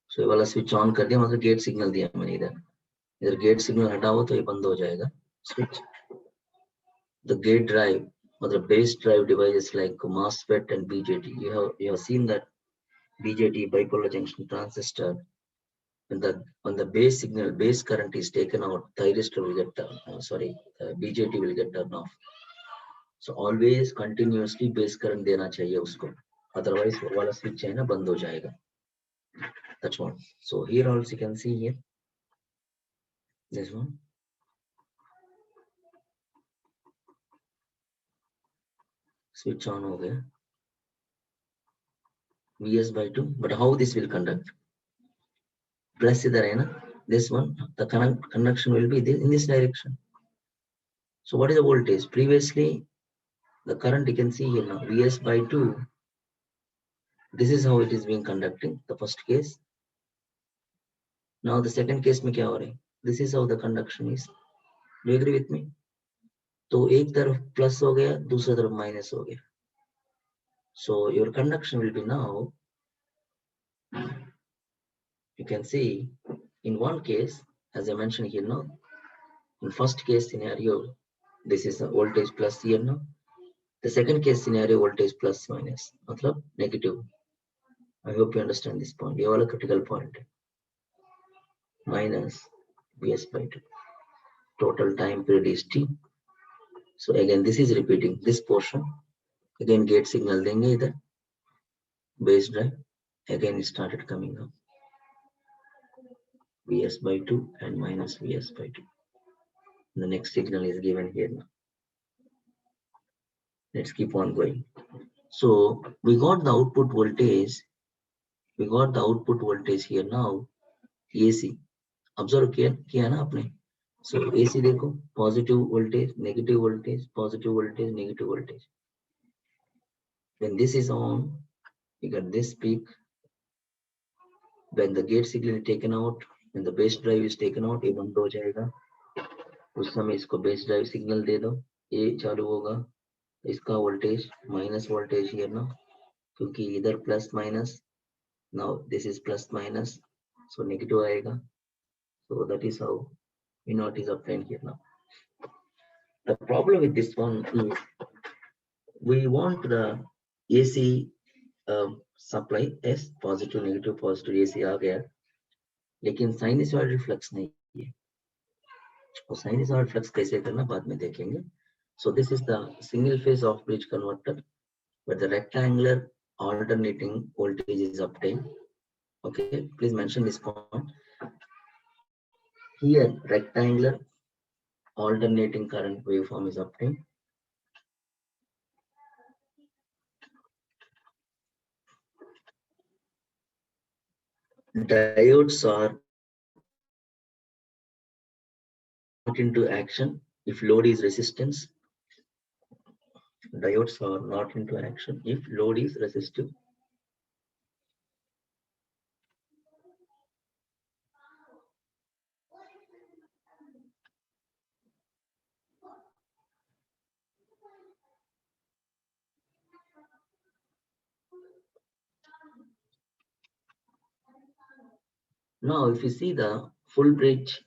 so ये वाला switch on कर दिया, मतलब gate signal दिया मैंने इधर gate signal हटाओ तो ये बंद हो जाएगा switch. The gate drive or the base drive devices like MOSFET and BJT, you have seen that BJT, bipolar junction transistor, when the base signal, base current is taken out, thyristor will get BJT will get turned off. So always continuously base current देना चाहिए उसको, otherwise वो वाला switch है ना बंद हो जाएगा. That's one. So here also you can see here this one. Switch on हो गया. Vs by 2. But how this will conduct? Plus इधर है ना, this one, the conduction will be in this direction. So what is the voltage? Previously, the current you can see here now, Vs by 2 This is how it is being conducting, the first case. Now the second case में क्या हो रहा है? This is how the conduction is. Do you agree with me? तो एक तरफ plus हो गया, दूसरी तरफ माइनस हो गया. So your conduction will be now, you can see in one case, as I mentioned here now, in first case scenario, this is the voltage plus here now. The second case scenario, voltage plus minus, मतलब negative. I hope you understand this point. ये वाला critical point है. Minus Vs by 2. Total time period is T. So again, this is repeating this portion. Again, gate signal देंगे इधर. Base drive. Again, it started coming up. Vs by 2 and minus Vs by 2. The next signal is given here now. Let's keep on going. So we got the output voltage. We got the output voltage here now. AC. Observe किया ना आपने? So AC देखो, positive voltage, negative voltage, positive voltage, negative voltage. When this is on, you got this peak. When the gate signal is taken out, when the base drive is taken out, ये बंद हो जाएगा. उस समय इसको base drive signal दे दो, ये चालू होगा. इसका voltage minus voltage here ना, क्योंकि इधर plus minus. Now this is plus minus, so negative आएगा. So that is how V0 is obtained here now. The problem with this one is we want the AC supply S positive, negative, positive AC आ गया, लेकिन sinusoidal flux नहीं है. और sinusoidal flux कैसे करना बाद में देखेंगे. So this is the single phase off bridge converter where the rectangular alternating voltage is obtained. Okay, please mention this point. Here rectangular alternating current waveform is obtained. Diodes are not into action if load is resistance. Diodes are not into action if load is resistive. Now, if you see the full bridge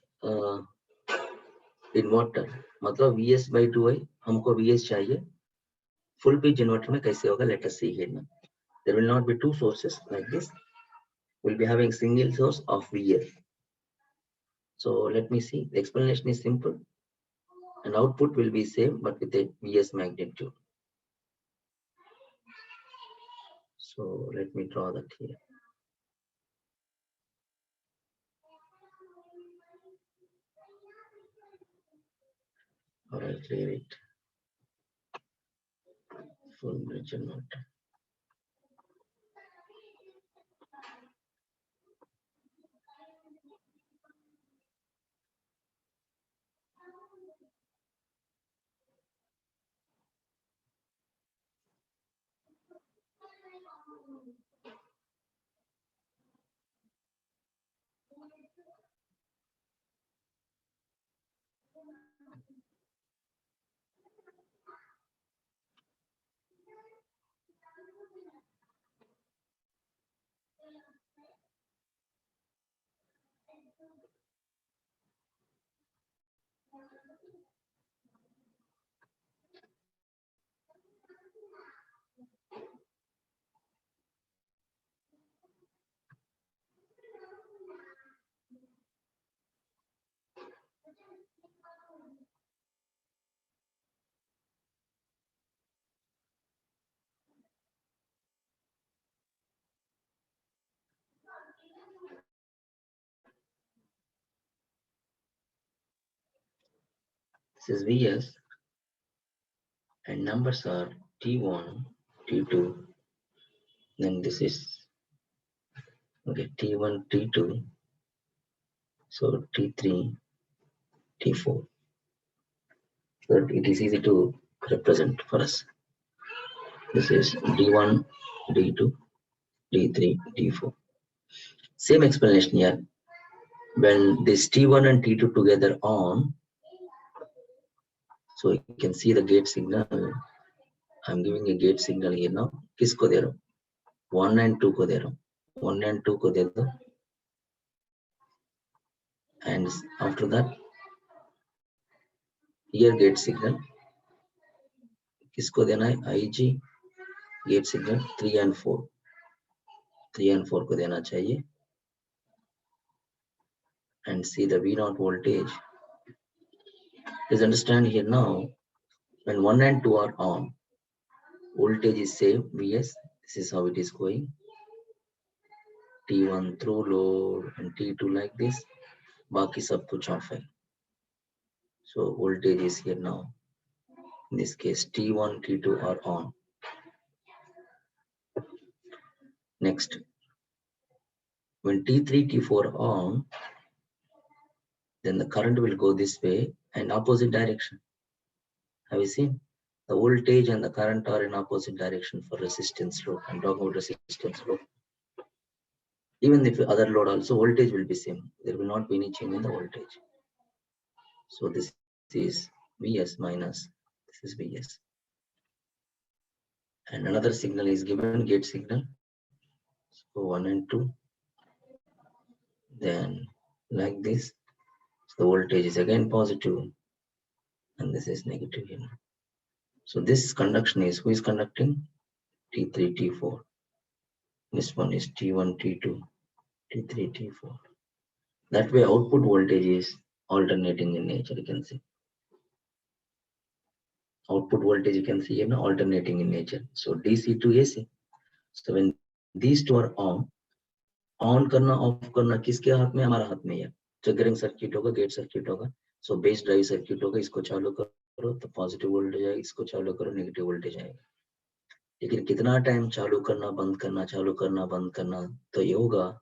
inverter, मतलब Vs by 2i, हमको Vs चाहिए. Full bridge inverter में कैसे होगा? Let us see here now. There will not be two sources like this. We'll be having single source of Vs. So let me see. The explanation is simple, and output will be same but with a Vs magnitude. So let me draw that here. All right, clear it. Full bridge inverter. This is Vs, and numbers are T1, T2, then this is okay T1, T2, so T3, T4. So it is easy to represent for us. This is D1, D2, T3, T4. Same explanation here. When this T1 and T2 together on, so you can see the gate signal. I'm giving a gate signal here now. किसको दे रहा हूँ? 1 and 2 को दे रहा हूँ. 1 and 2 को दे दो. And after that, here gate signal. किसको देना है? IG gate signal 3 and 4. 3 and 4 को देना चाहिए. And see the V0 voltage. Please understand here now, when 1 and 2 are on, voltage is same Vs. This is how it is going. T1 through load and T2 like this. बाकी सब कुछ off है. So voltage is here now. In this case, T1, T2 are on. Next, when T3, T4 are on, then the current will go this way and opposite direction. Have you seen? The voltage and the current are in opposite direction for resistance load. I'm talking about resistance load. Even if other load also, voltage will be same. There will not be any change in the voltage. So this is Vs minus, this is Vs. And another signal is given, gate signal. So 1 and 2. Then like this. So the voltage is again positive. And this is negative here. So this conduction is, who is conducting? T3, T4. This one is T1, T2, T3, T4. That way output voltage is alternating in nature, you can see. Output voltage you can see here now, alternating in nature. So DC to AC. So when these two are on करना off करना किसके हाथ में? हमारा हाथ में है. Triggering circuit होगा, गेट सर्किट होगा. So बेस ड्राइव सर्किट होगा, इसको चालू करो तो पॉजिटिव वोल्टेज आएगा, इसको चालू करो नेगेटिव वोल्टेज आएगा. लेकिन कितना टाइम चालू करना बंद करना, चालू करना बंद करना, तो ये होगा,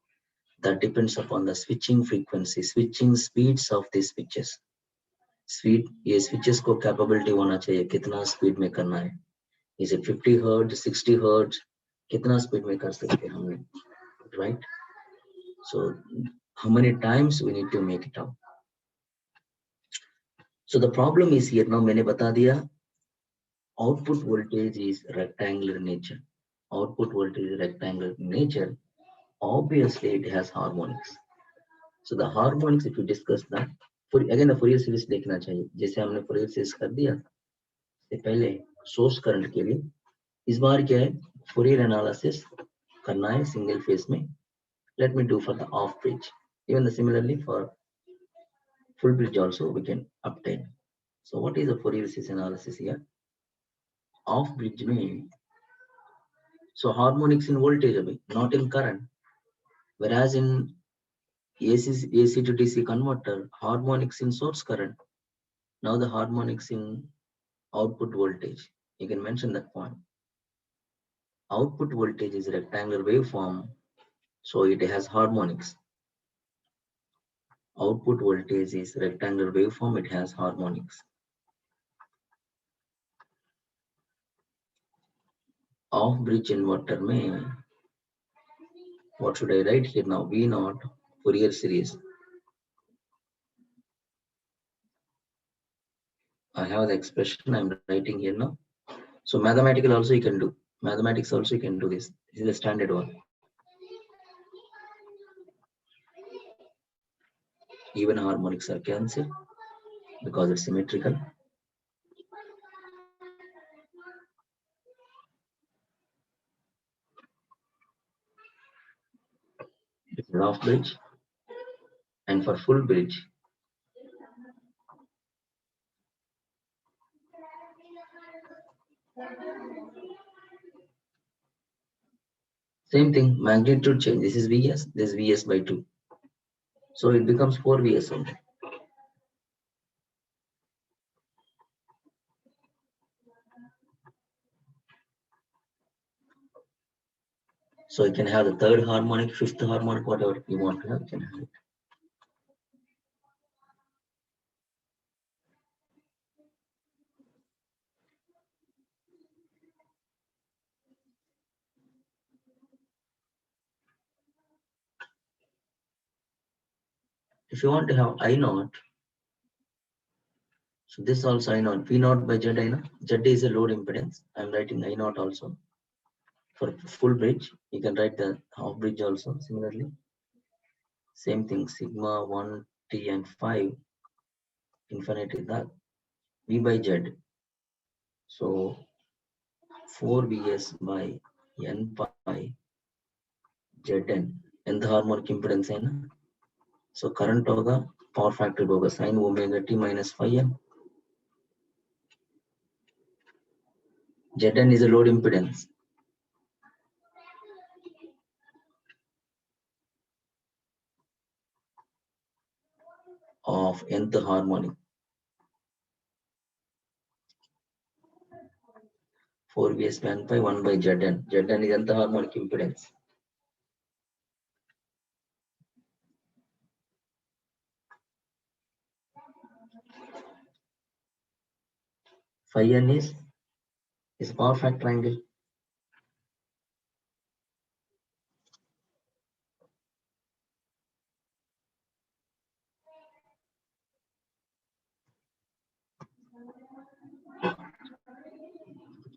that depends upon the switching frequency, switching speeds of the switches. Speed, ये switches को capability होना चाहिए, कितना speed में करना है. Is it 50 hertz, 60 hertz, कितना speed में कर सकते हैं हमने, right? So how many times we need to make it out. So the problem is here now, मैंने बता दिया, output voltage is rectangular nature. Output voltage is rectangular nature. Obviously it has harmonics. So the harmonics, if you discuss that, again the Fourier series देखना चाहिए. जैसे हमने Fourier series कर दिया, इससे पहले source current के लिए, इस बार क्या है, Fourier analysis करना है single phase में. Let me do for the off bridge. Even similarly for full bridge also we can obtain. So what is the Fourier series analysis here? Off bridge में, so harmonics in voltage अभी, not in current. Whereas in AC to DC converter, harmonics in source current. Now the harmonics in output voltage. You can mention that point. Output voltage is a rectangular waveform, so it has harmonics. Output voltage is rectangular waveform, it has harmonics. Off bridge inverter mein, what should I write here now? V0 Fourier series. I have the expression I'm writing here now. So mathematical also you can do. Mathematics also you can do this. This is the standard one. Even harmonics are cancelled because it's symmetrical. It's an off bridge. And for full bridge, same thing, magnitude change. This is Vs, this is Vs by 2. So it becomes 4 Vs only. So you can have the third harmonic, fifth harmonic, whatever you want to have, you can have it. If you want to have I naught, so this also I naught, V naught by Z I naught. Z is a load impedance. I'm writing I naught also. For full bridge, you can write the half bridge also similarly. Same thing, sigma 1 T and 5 infinite is that V by Z. So 4 Vs by N pi Zn. Nth harmonic impedance है ना. So current होगा, power factor होगा sin omega t minus phi n. Zn is a load impedance. Of nth harmonic. 4 Vs by N pi 1 by Zn. Zn is nth harmonic impedance. Phi n is power factor angle.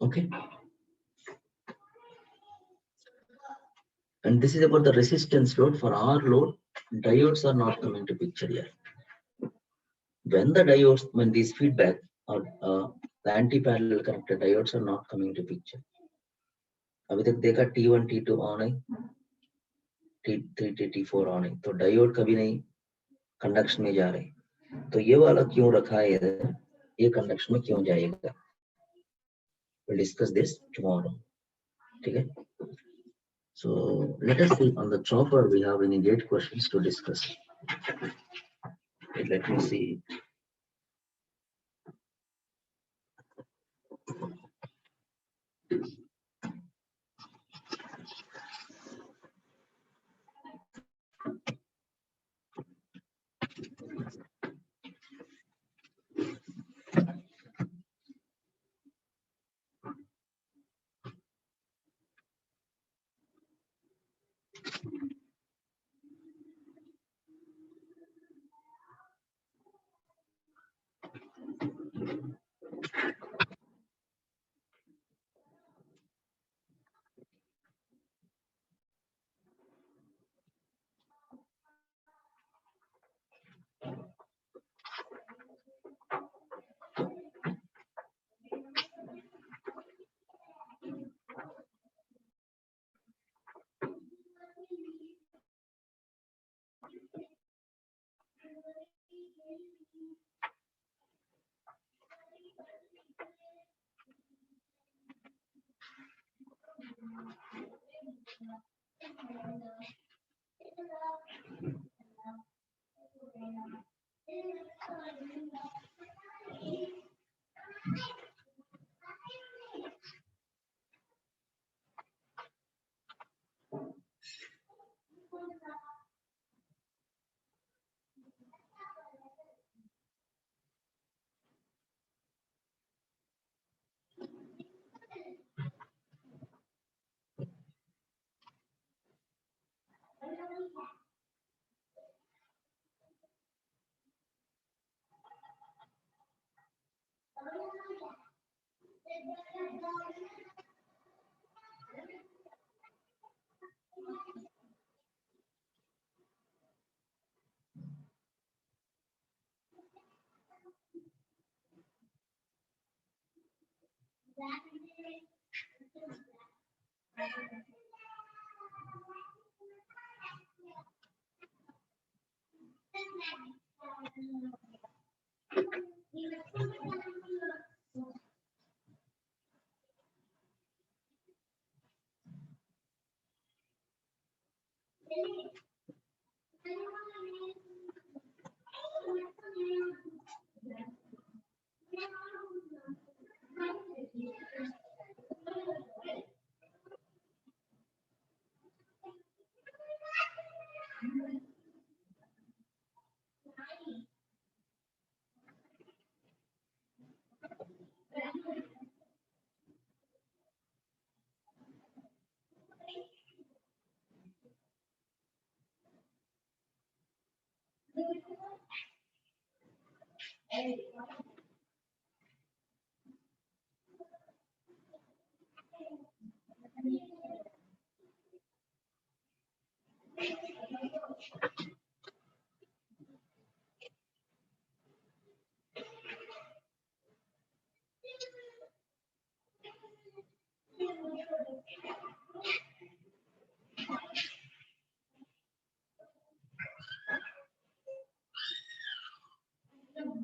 Okay. And this is about the resistance load. For our load, diodes are not coming to picture here. When the diodes, when these feedback or the anti-parallel connected diodes are not coming to picture. अभी तक देखा T1, T2 on है, T3, T4 on है, तो diode कभी नहीं conduction में जा रहे, तो ये वाला क्यों रखा है इधर, ये कंडक्शन में क्यों जाएगा? We'll discuss this tomorrow. ठीक है? So let us see on the chopper we have any gate questions to discuss. Okay, let me see.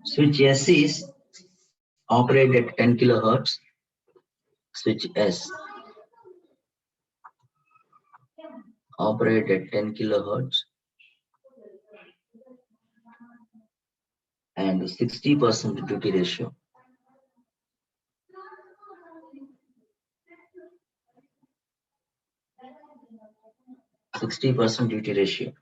Switch S is operated at 10 kilohertz. Switch S operated at 10 kilohertz and 60% duty ratio. 60% duty ratio.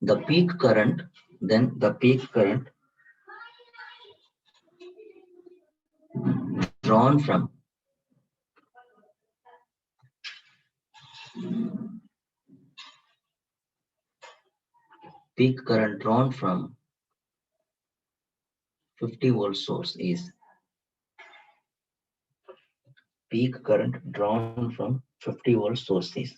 The peak current, then the peak current drawn from peak current drawn from 50 volt source is peak current drawn from 50 volt source is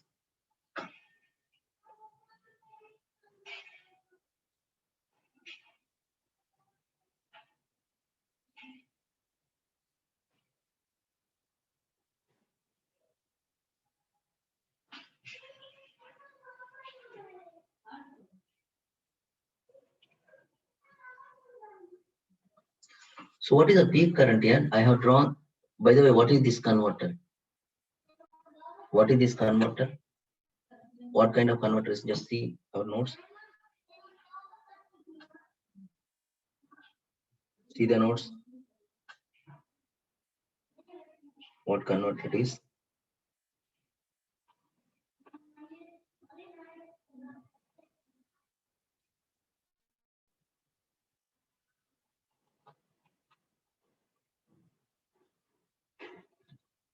so what is the peak current here? I have drawn, by the way, what is this converter? What is this converter? What kind of converter is? Just see our notes. See the notes. What converter it is?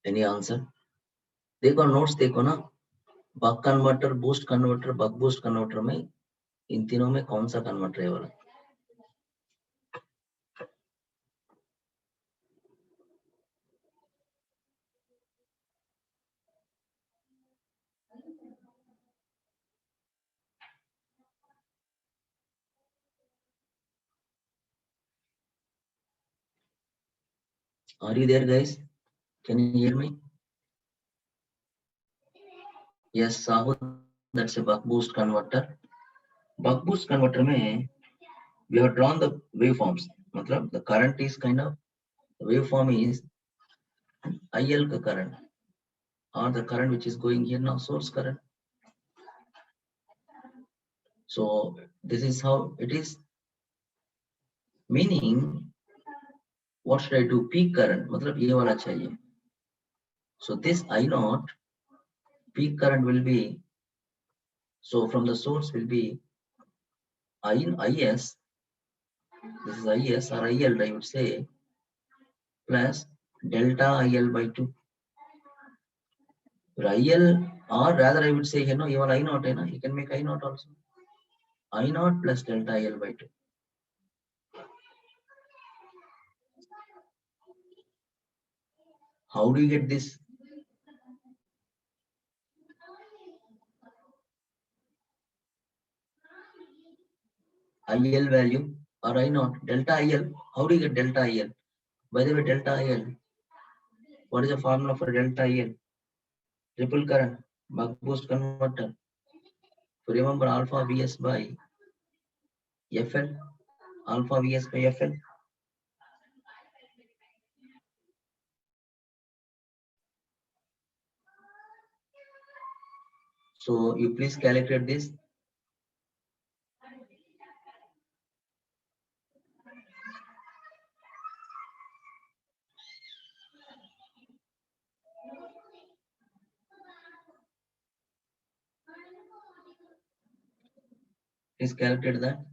Any answer? देखो notes देखो ना, buck converter, boost converter, buck boost converter में इन तीनों में कौन सा converter है वाला? Are you there, guys? Can you hear me? Yes, Sahul, that's a buck boost converter. Buck boost converter में we have drawn the waveforms. मतलब the current is kind of, the waveform is IL का current or the current which is going here now, source current. So this is how it is. Meaning, what should I do? Peak current, मतलब ये वाला चाहिए. So this I naught peak current will be, so from the source will be I in IS, this is IS or IL I would say, plus delta IL by 2. IL, or rather I would say, you know, even I naught, you can make I naught also. I naught plus delta IL by 2. How do you get this? IL value or I naught, delta IL. How do you get delta IL? By the way, delta IL, what is the formula for delta IL? Ripple current, buck boost converter. So remember alpha Vs by FL, alpha Vs by FL. So you please calculate this. Please calculate that.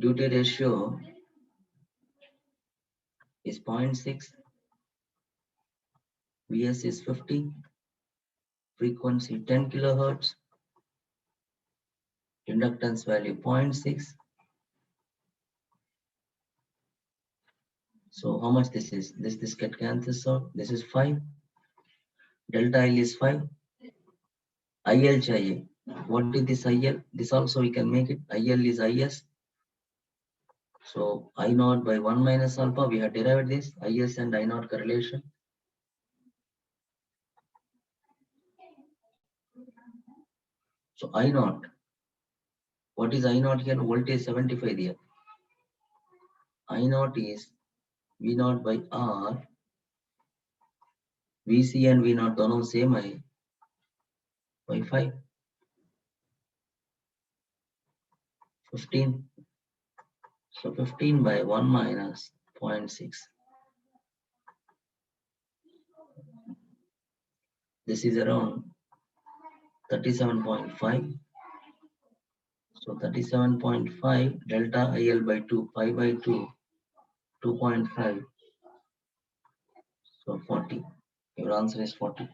duty ratio is 0.6, Vs is 50, frequency 10 kilohertz, inductance value 0.6. So how much this is? This get cancels out. This is 5. Delta L is 5. IL chahiye. What is this IL? This also we can make it. IL is IS. So I naught by 1 minus alpha. We have derived this IS and I naught correlation. So I naught. What is I naught here? Voltage 75 here. I naught is V naught by R. VC and V naught दोनों same है by 5. 15. So 15 by 1 minus 0.6. This is around 37.5. So 37.5 delta IL by 2, pi by 2, 2.5. So 40. Your answer is 40.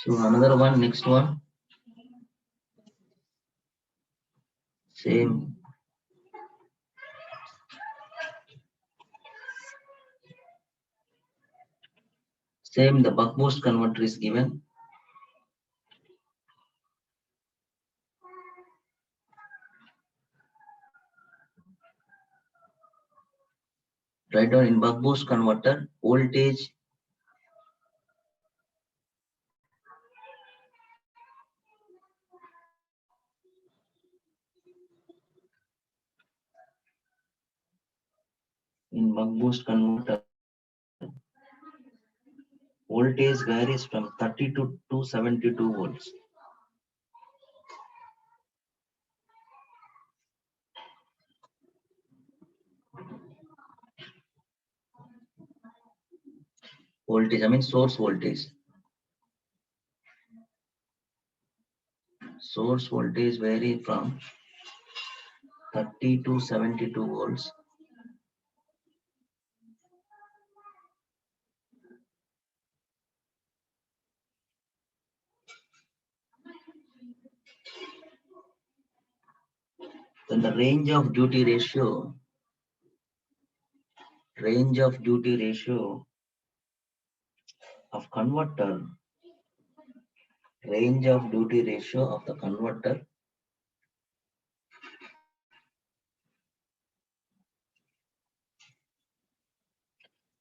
So another one, next one. Same. Same, the buck boost converter is given. Write down in buck boost converter, voltage in buck boost converter, voltage varies from 30 to 272 volts. Voltage, I mean source voltage. Source voltage vary from 30 to 72 volts. Then the range of duty ratio of converter, range of duty ratio of the converter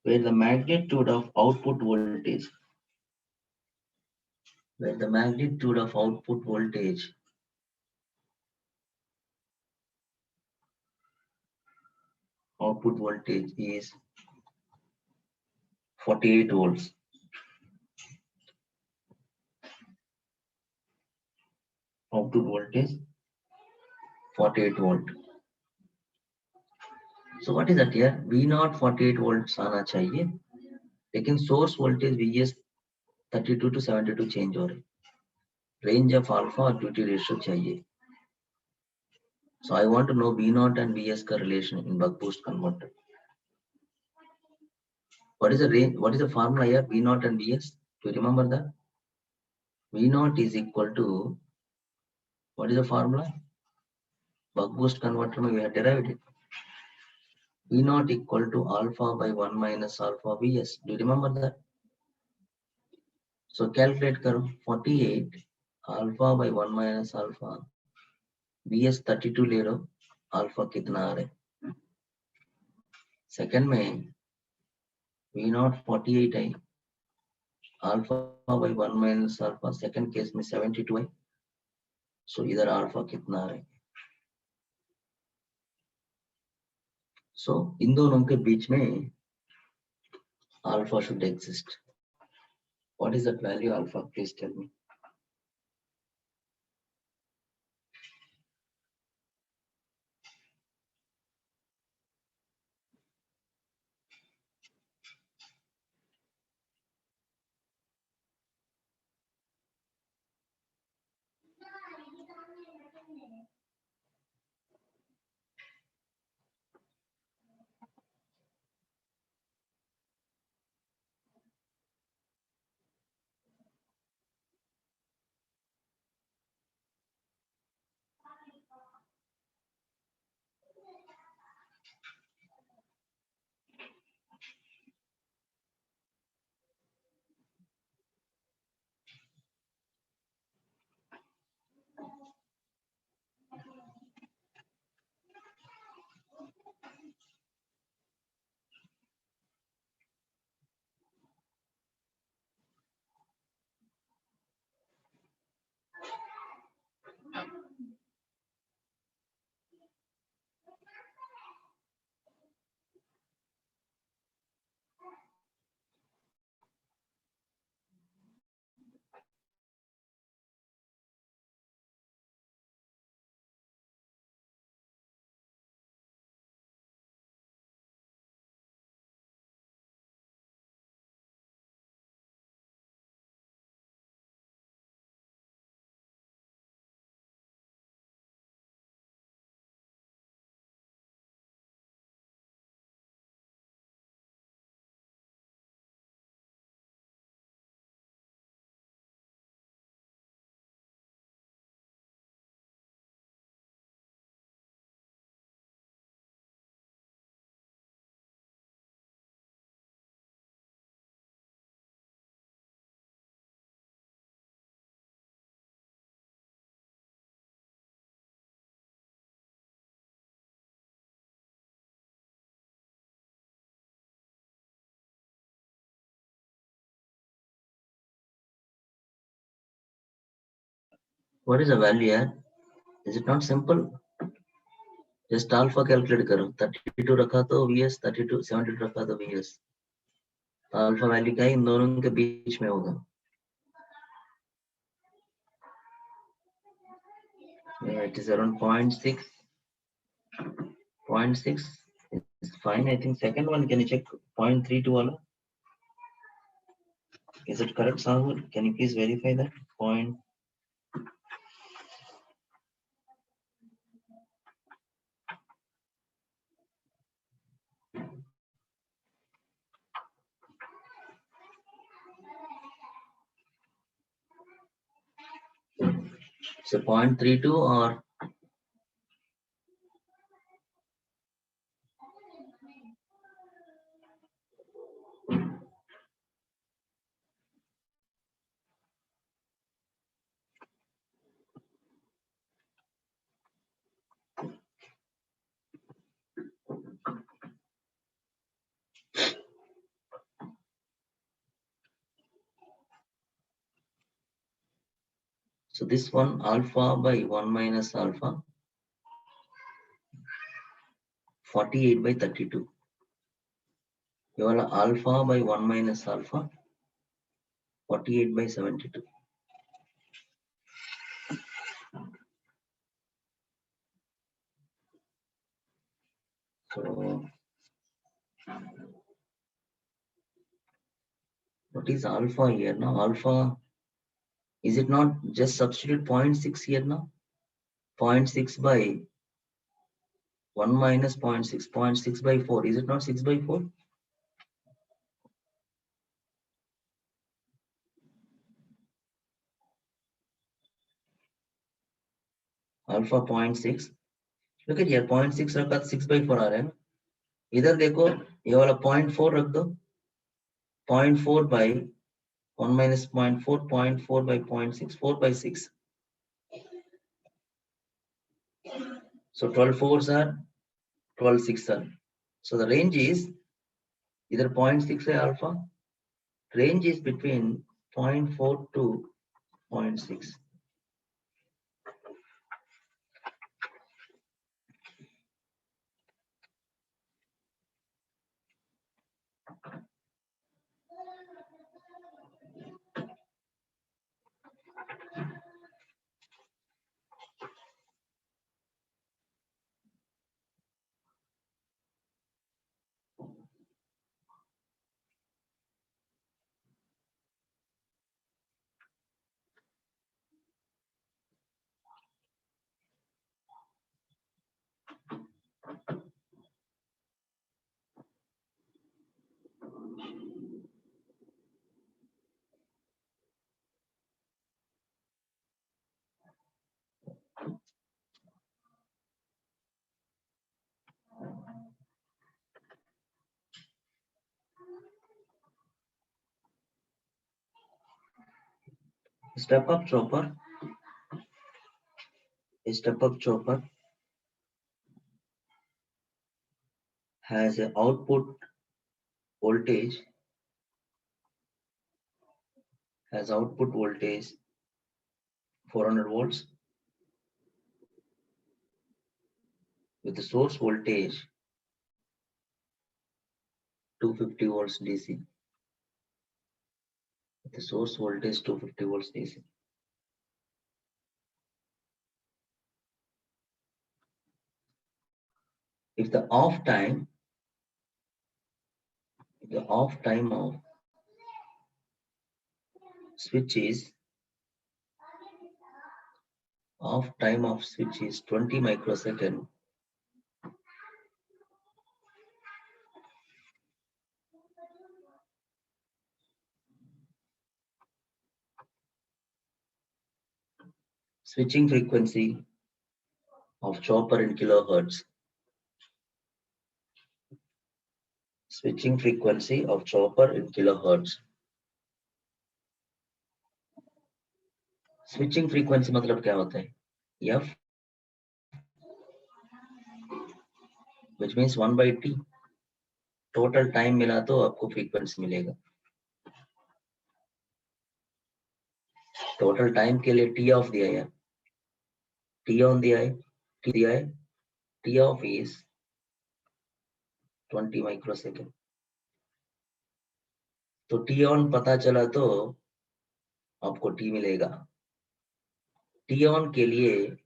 where the magnitude of output voltage, is 48 volts. Output voltage 48 volt. So what is that here? V naught 48 volts आना चाहिए, लेकिन source voltage Vs 32 to 72 change हो रही. Range of alpha और duty ratio चाहिए. So I want to know V naught and Vs correlation in buck boost converter. What is the range? What is the formula here? V naught and Vs. Do you remember that? V naught is equal to, what is the formula? Buck boost converter we have derived it. V naught equal to alpha by 1 minus alpha Vs. Do you remember that? So calculate करो 48 alpha by 1 minus alpha BS 32 ले लो alpha कितना आ रहा है second में V not 48 है alpha by 1 minus alpha second case में 72 है सो इधर अल्फा कितना आ रहा है सो इन दोनों के बीच में alpha should exist what is that value alpha please tell me what is the value यार is it not simple just alpha calculate करो 32 रखा तो VS 32 72 रखा तो VS अल्फा वैल्यू क्या है इन दोनों के बीच में होगा it is around 0.6 0.6 is fine I think second one can you check 0.32 wala is it correct Sahul can you please verify that point so 0.32 or so this one alpha by 1 minus alpha 48 by 32 you are alpha by 1 minus alpha 48 by 72 so what is alpha here now alpha is it not just substitute 0.6 here now 0.6 by 1 minus 0.6 0.6 by 4 is it not 6 by 4 alpha 0.6 look at here 0.6 रखा 6 by 4 आ रहा है ना इधर देखो ये वाला 0.4 रख दो 0.4 by 1 minus 0.4, 0.4 by 0.6, 4 by 6. So 12 fours are 12 six are. So the range is either 0.6 or alpha. Range is between 0.4 to 0.6. A step-up chopper has an output voltage 400 volts with the source voltage 250 volts DC. With the source voltage 250 volts DC. If the off time of switch is 20 microsecond, switching frequency of chopper in kilohertz. Switching frequency of chopper in kilohertz. Switching frequency मतलब क्या होता है? F, which means 1 by T. Total time मिला तो आपको frequency मिलेगा. Total time के लिए T off दिया है. T on दिया है. T दिया है. T off is 20 microsecond. तो T on पता चला तो आपको T मिलेगा. T on के लिए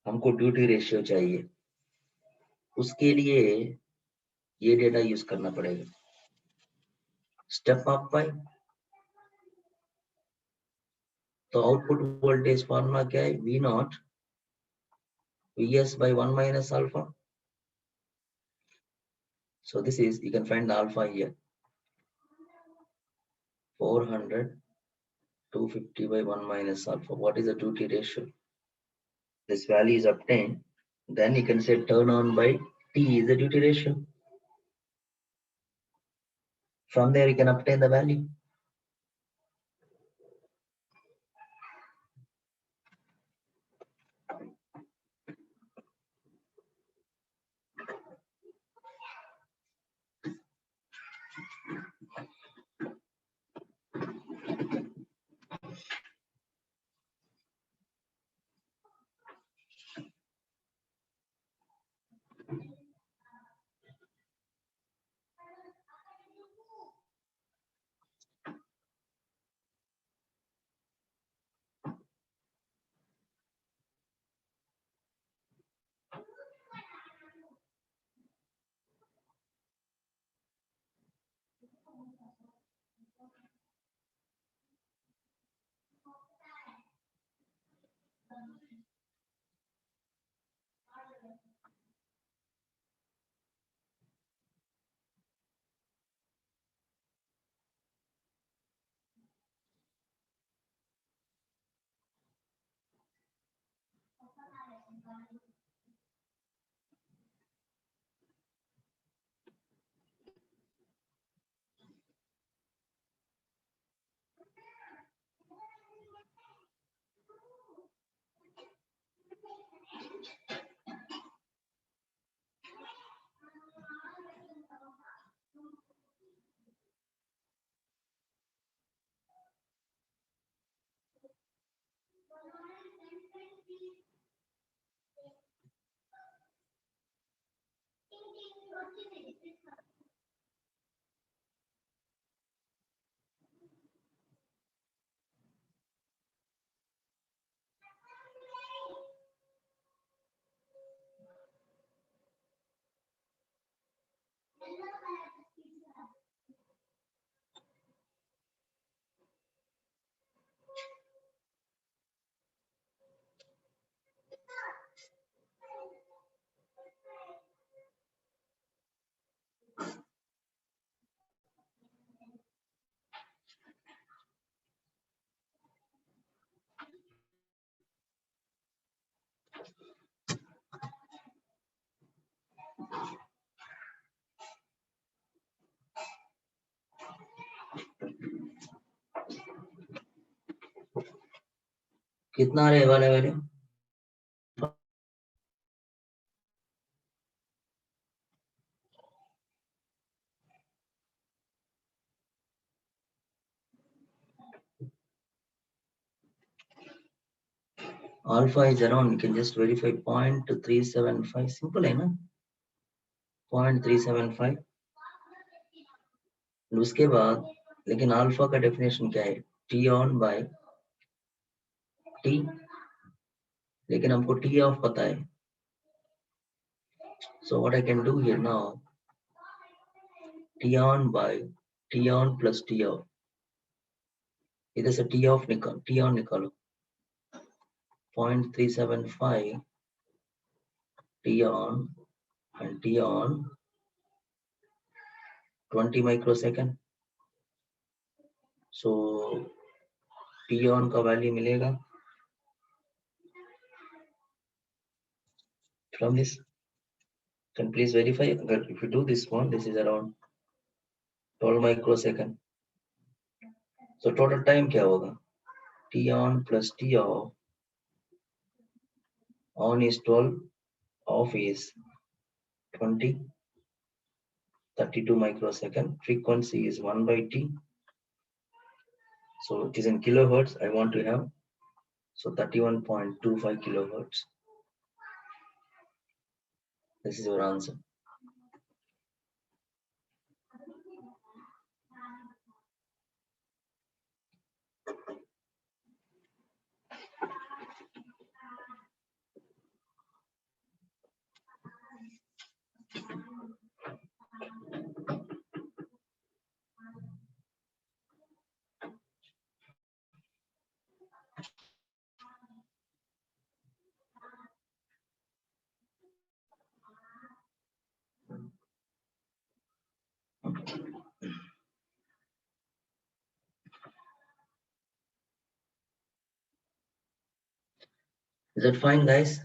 हमको ड्यूटी रेशियो चाहिए. उसके लिए ये डेटा यूज करना पड़ेगा. स्टेप अप बाय तो आउटपुट वोल्टेज फॉर्मूला क्या है? V not Vs by 1 minus alpha. So this is, you can find the alpha here. 400 250 by 1 minus alpha. What is the duty ratio? This value is obtained. Then you can say turn on by T is the duty ratio. From there you can obtain the value. कितना रहने वाला है मेरे? Alpha is around, you can just verify 0.375, simple है ना, 0.375. उसके बाद लेकिन अल्फा का डेफिनेशन क्या है? टी ऑन बाय टी, लेकिन हमको टी ऑफ पता है. So what I can do here now, T on by T on plus T off. इधर से T off निकाल, T on निकालो. 0.375 T on and T on 20 microsecond. So T on का value मिलेगा from this. Can please verify. If you do this one, this is around 12 microsecond. So total time क्या होगा? T on plus T off. On is 12, off is 20, 32 microsecond. Frequency is 1 by T. So it is in kilohertz I want to have. So 31.25 kilohertz. This is your answer. Is that fine, guys?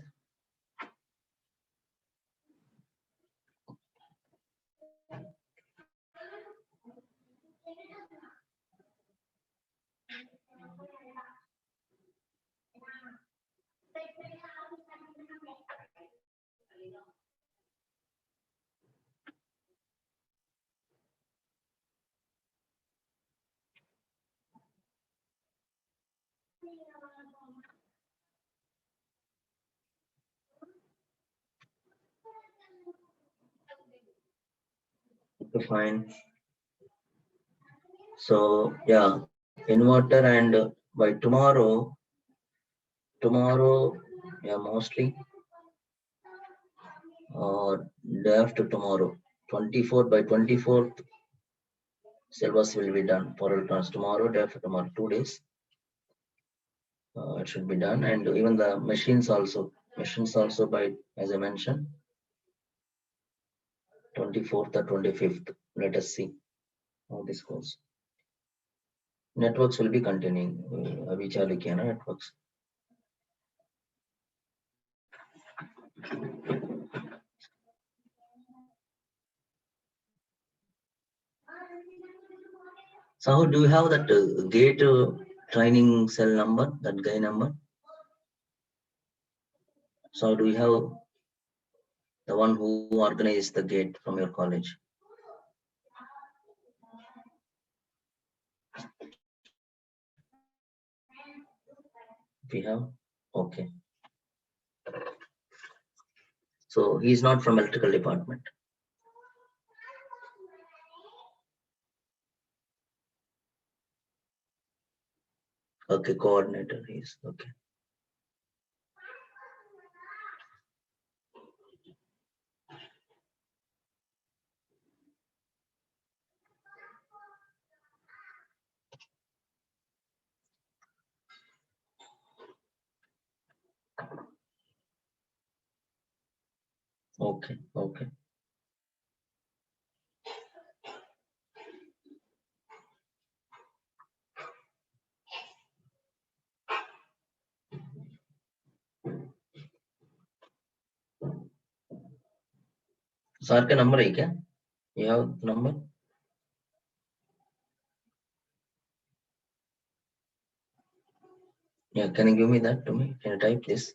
Okay, fine. So yeah, inverter, and by tomorrow, yeah, mostly, or day after tomorrow, 24th, by 24th, syllabus will be done for electrons. Tomorrow, day after tomorrow, 2 days. It should be done, and even the machines also by, as I mentioned, 24th or 25th. Let us see how this goes. Networks will be continuing. अभी चालू किया ना networks. So do you have that gate training cell number, that guy number? So do you have the one who organized the gate from your college? We have? Okay. So he is not from electrical department. Okay, coordinator is okay. Okay, okay. Sir का number है क्या? You have number? Yeah, can you give me that to me? Can you type this?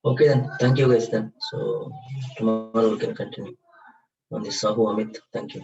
Okay then, thank you guys then. So tomorrow we can continue on this Sahu Amit. Thank you.